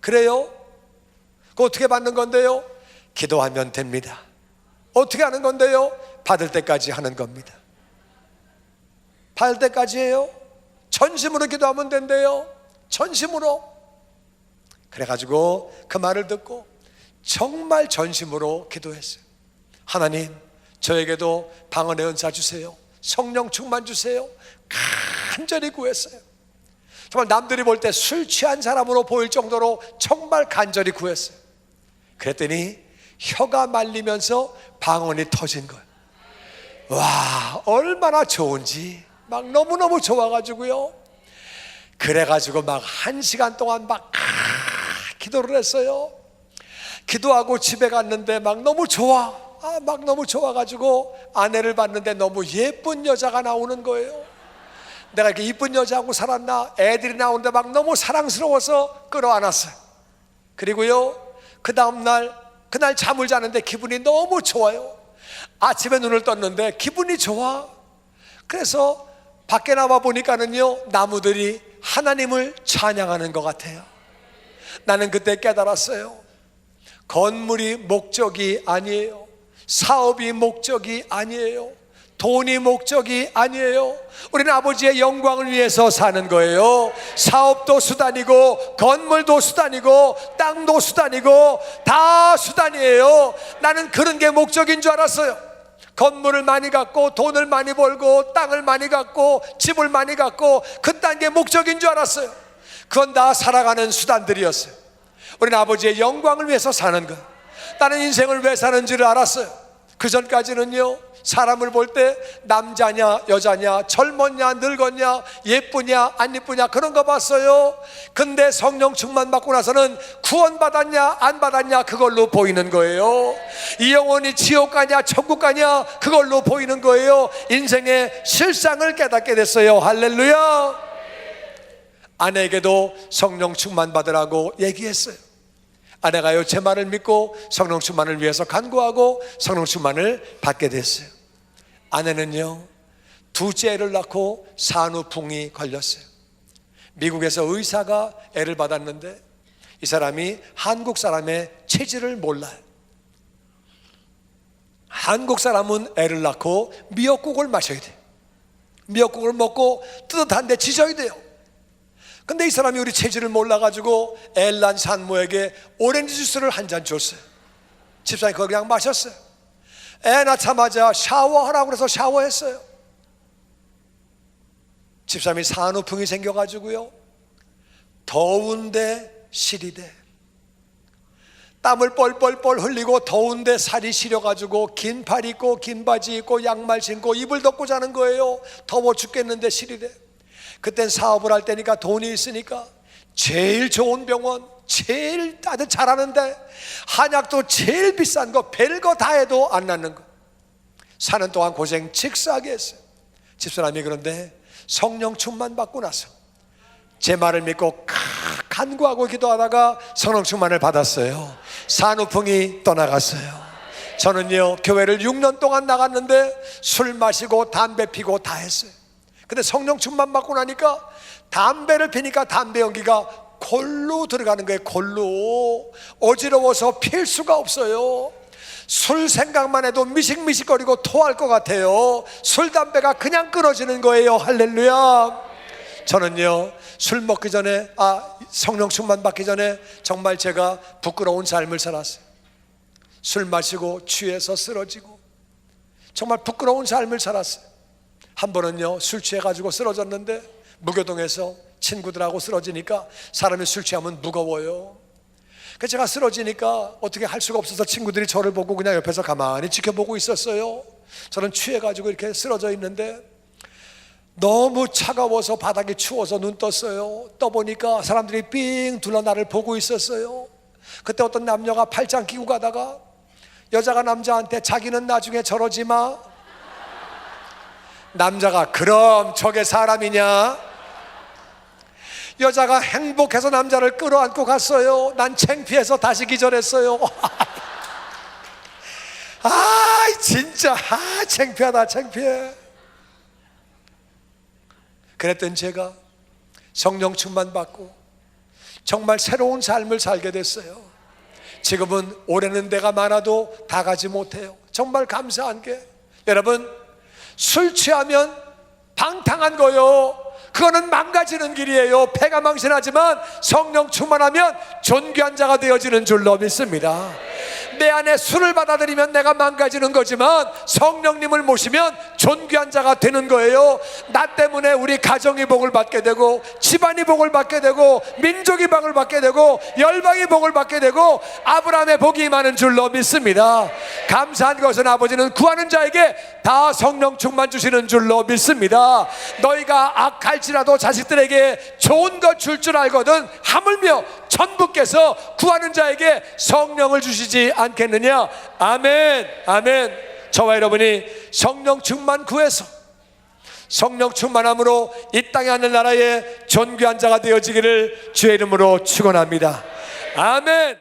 [SPEAKER 1] 그래요? 그거 어떻게 받는 건데요? 기도하면 됩니다. 어떻게 하는 건데요? 받을 때까지 하는 겁니다. 받을 때까지 해요. 전심으로 기도하면 된대요. 전심으로. 그래가지고 그 말을 듣고 정말 전심으로 기도했어요. 하나님, 저에게도 방언의 은사 주세요. 성령 충만 주세요. 간절히 구했어요. 정말 남들이 볼 때 술 취한 사람으로 보일 정도로 정말 간절히 구했어요. 그랬더니 혀가 말리면서 방언이 터진 거예요. 와, 얼마나 좋은지 막 너무너무 좋아가지고요. 그래가지고 막 1시간 동안 막 기도를 했어요. 기도하고 집에 갔는데 막 너무 좋아. 막 너무 좋아가지고 아내를 봤는데 너무 예쁜 여자가 나오는 거예요. 내가 이렇게 이쁜 여자하고 살았나? 애들이 나오는데 막 너무 사랑스러워서 끌어안았어요. 그리고요, 그 다음날 그날 잠을 자는데 기분이 너무 좋아요. 아침에 눈을 떴는데 기분이 좋아. 그래서 밖에 나와 보니까는요, 나무들이 하나님을 찬양하는 것 같아요. 나는 그때 깨달았어요. 건물이 목적이 아니에요. 사업이 목적이 아니에요. 돈이 목적이 아니에요. 우리는 아버지의 영광을 위해서 사는 거예요. 사업도 수단이고 건물도 수단이고 땅도 수단이고 다 수단이에요. 나는 그런 게 목적인 줄 알았어요. 건물을 많이 갖고 돈을 많이 벌고 땅을 많이 갖고 집을 많이 갖고 그딴 게 목적인 줄 알았어요. 그건 다 살아가는 수단들이었어요. 우리는 아버지의 영광을 위해서 사는 것. 나는 인생을 왜 사는지를 알았어요. 그 전까지는요, 사람을 볼 때 남자냐 여자냐 젊었냐 늙었냐 예쁘냐 안 예쁘냐 그런 거 봤어요. 근데 성령 충만 받고 나서는 구원받았냐 안 받았냐 그걸로 보이는 거예요. 이 영혼이 지옥 가냐 천국 가냐 그걸로 보이는 거예요. 인생의 실상을 깨닫게 됐어요. 할렐루야. 아내에게도 성령 충만 받으라고 얘기했어요. 아내가요, 제 말을 믿고 성령 충만을 위해서 간구하고 성령 충만을 받게 됐어요. 아내는요, 둘째 애를 낳고 산후풍이 걸렸어요. 미국에서 의사가 애를 받았는데 이 사람이 한국 사람의 체질을 몰라요. 한국 사람은 애를 낳고 미역국을 마셔야 돼요. 미역국을 먹고 뜨뜻한데 지져야 돼요. 근데 이 사람이 우리 체질을 몰라가지고 애 낳은 산모에게 오렌지 주스를 한 잔 줬어요. 집사님 그걸 그냥 마셨어요. 애 낳자마자 샤워하라고 그래서 샤워했어요. 집사님이 산후풍이 생겨가지고요, 더운데 실이 돼. 땀을 뻘뻘뻘 흘리고 더운데 살이 시려가지고 긴 팔 입고 긴 바지 입고 양말 신고 이불 덮고 자는 거예요. 더워 죽겠는데 실이 돼. 그땐 사업을 할 때니까 돈이 있으니까 제일 좋은 병원, 제일 아주 잘하는데 한약도 제일 비싼 거 별거 다 해도 안 낫는 거. 사는 동안 고생 직사하게 했어요. 집사람이 그런데 성령 충만 받고 나서 제 말을 믿고 간구하고 기도하다가 성령 충만을 받았어요. 산후풍이 떠나갔어요. 저는요, 교회를 6년 동안 나갔는데 술 마시고 담배 피고 다 했어요. 근데 성령 충만 받고 나니까 담배를 피니까 담배 연기가 골로 들어가는 거예요. 골로. 어지러워서 필 수가 없어요. 술 생각만 해도 미식미식거리고 토할 것 같아요. 술 담배가 그냥 끊어지는 거예요. 할렐루야. 저는요, 술 먹기 전에, 성령 충만 받기 전에 정말 제가 부끄러운 삶을 살았어요. 술 마시고 취해서 쓰러지고 정말 부끄러운 삶을 살았어요. 한 번은요, 술 취해가지고 쓰러졌는데 무교동에서 친구들하고 쓰러지니까 사람이 술 취하면 무거워요. 그래서 제가 쓰러지니까 어떻게 할 수가 없어서 친구들이 저를 보고 그냥 옆에서 가만히 지켜보고 있었어요. 저는 취해가지고 이렇게 쓰러져 있는데 너무 차가워서 바닥이 추워서 눈 떴어요. 떠보니까 사람들이 삥 둘러 나를 보고 있었어요. 그때 어떤 남녀가 팔짱 끼고 가다가 여자가 남자한테 자기는 나중에 저러지 마. 남자가 그럼 저게 사람이냐? 여자가 행복해서 남자를 끌어안고 갔어요. 난 창피해서 다시 기절했어요. 진짜 창피하다, 창피해. 그랬던 제가 성령 충만 받고 정말 새로운 삶을 살게 됐어요. 지금은 올해는 내가 많아도 다 가지 못해요. 정말 감사한 게, 여러분, 술 취하면 방탕한 거요, 그거는 망가지는 길이에요. 폐가 망신하지만 성령 충만하면 존귀한 자가 되어지는 줄로 믿습니다. 내 안에 술을 받아들이면 내가 망가지는 거지만 성령님을 모시면 존귀한 자가 되는 거예요. 나 때문에 우리 가정이 복을 받게 되고, 집안이 복을 받게 되고, 민족이 복을 받게 되고, 열방이 복을 받게 되고, 아브라함의 복이 임하는 줄로 믿습니다. 감사한 것은 아버지는 구하는 자에게 다 성령 충만 주시는 줄로 믿습니다. 너희가 악할지라도 자식들에게 좋은 것 줄 줄 알거든 하물며 천부께서 구하는 자에게 성령을 주시지 않겠느냐. 아멘, 아멘. 저와 여러분이 성령 충만 구해서 성령 충만함으로 이 땅에 하늘나라의 존귀한 자가 되어지기를 주의 이름으로 축원합니다. 아멘.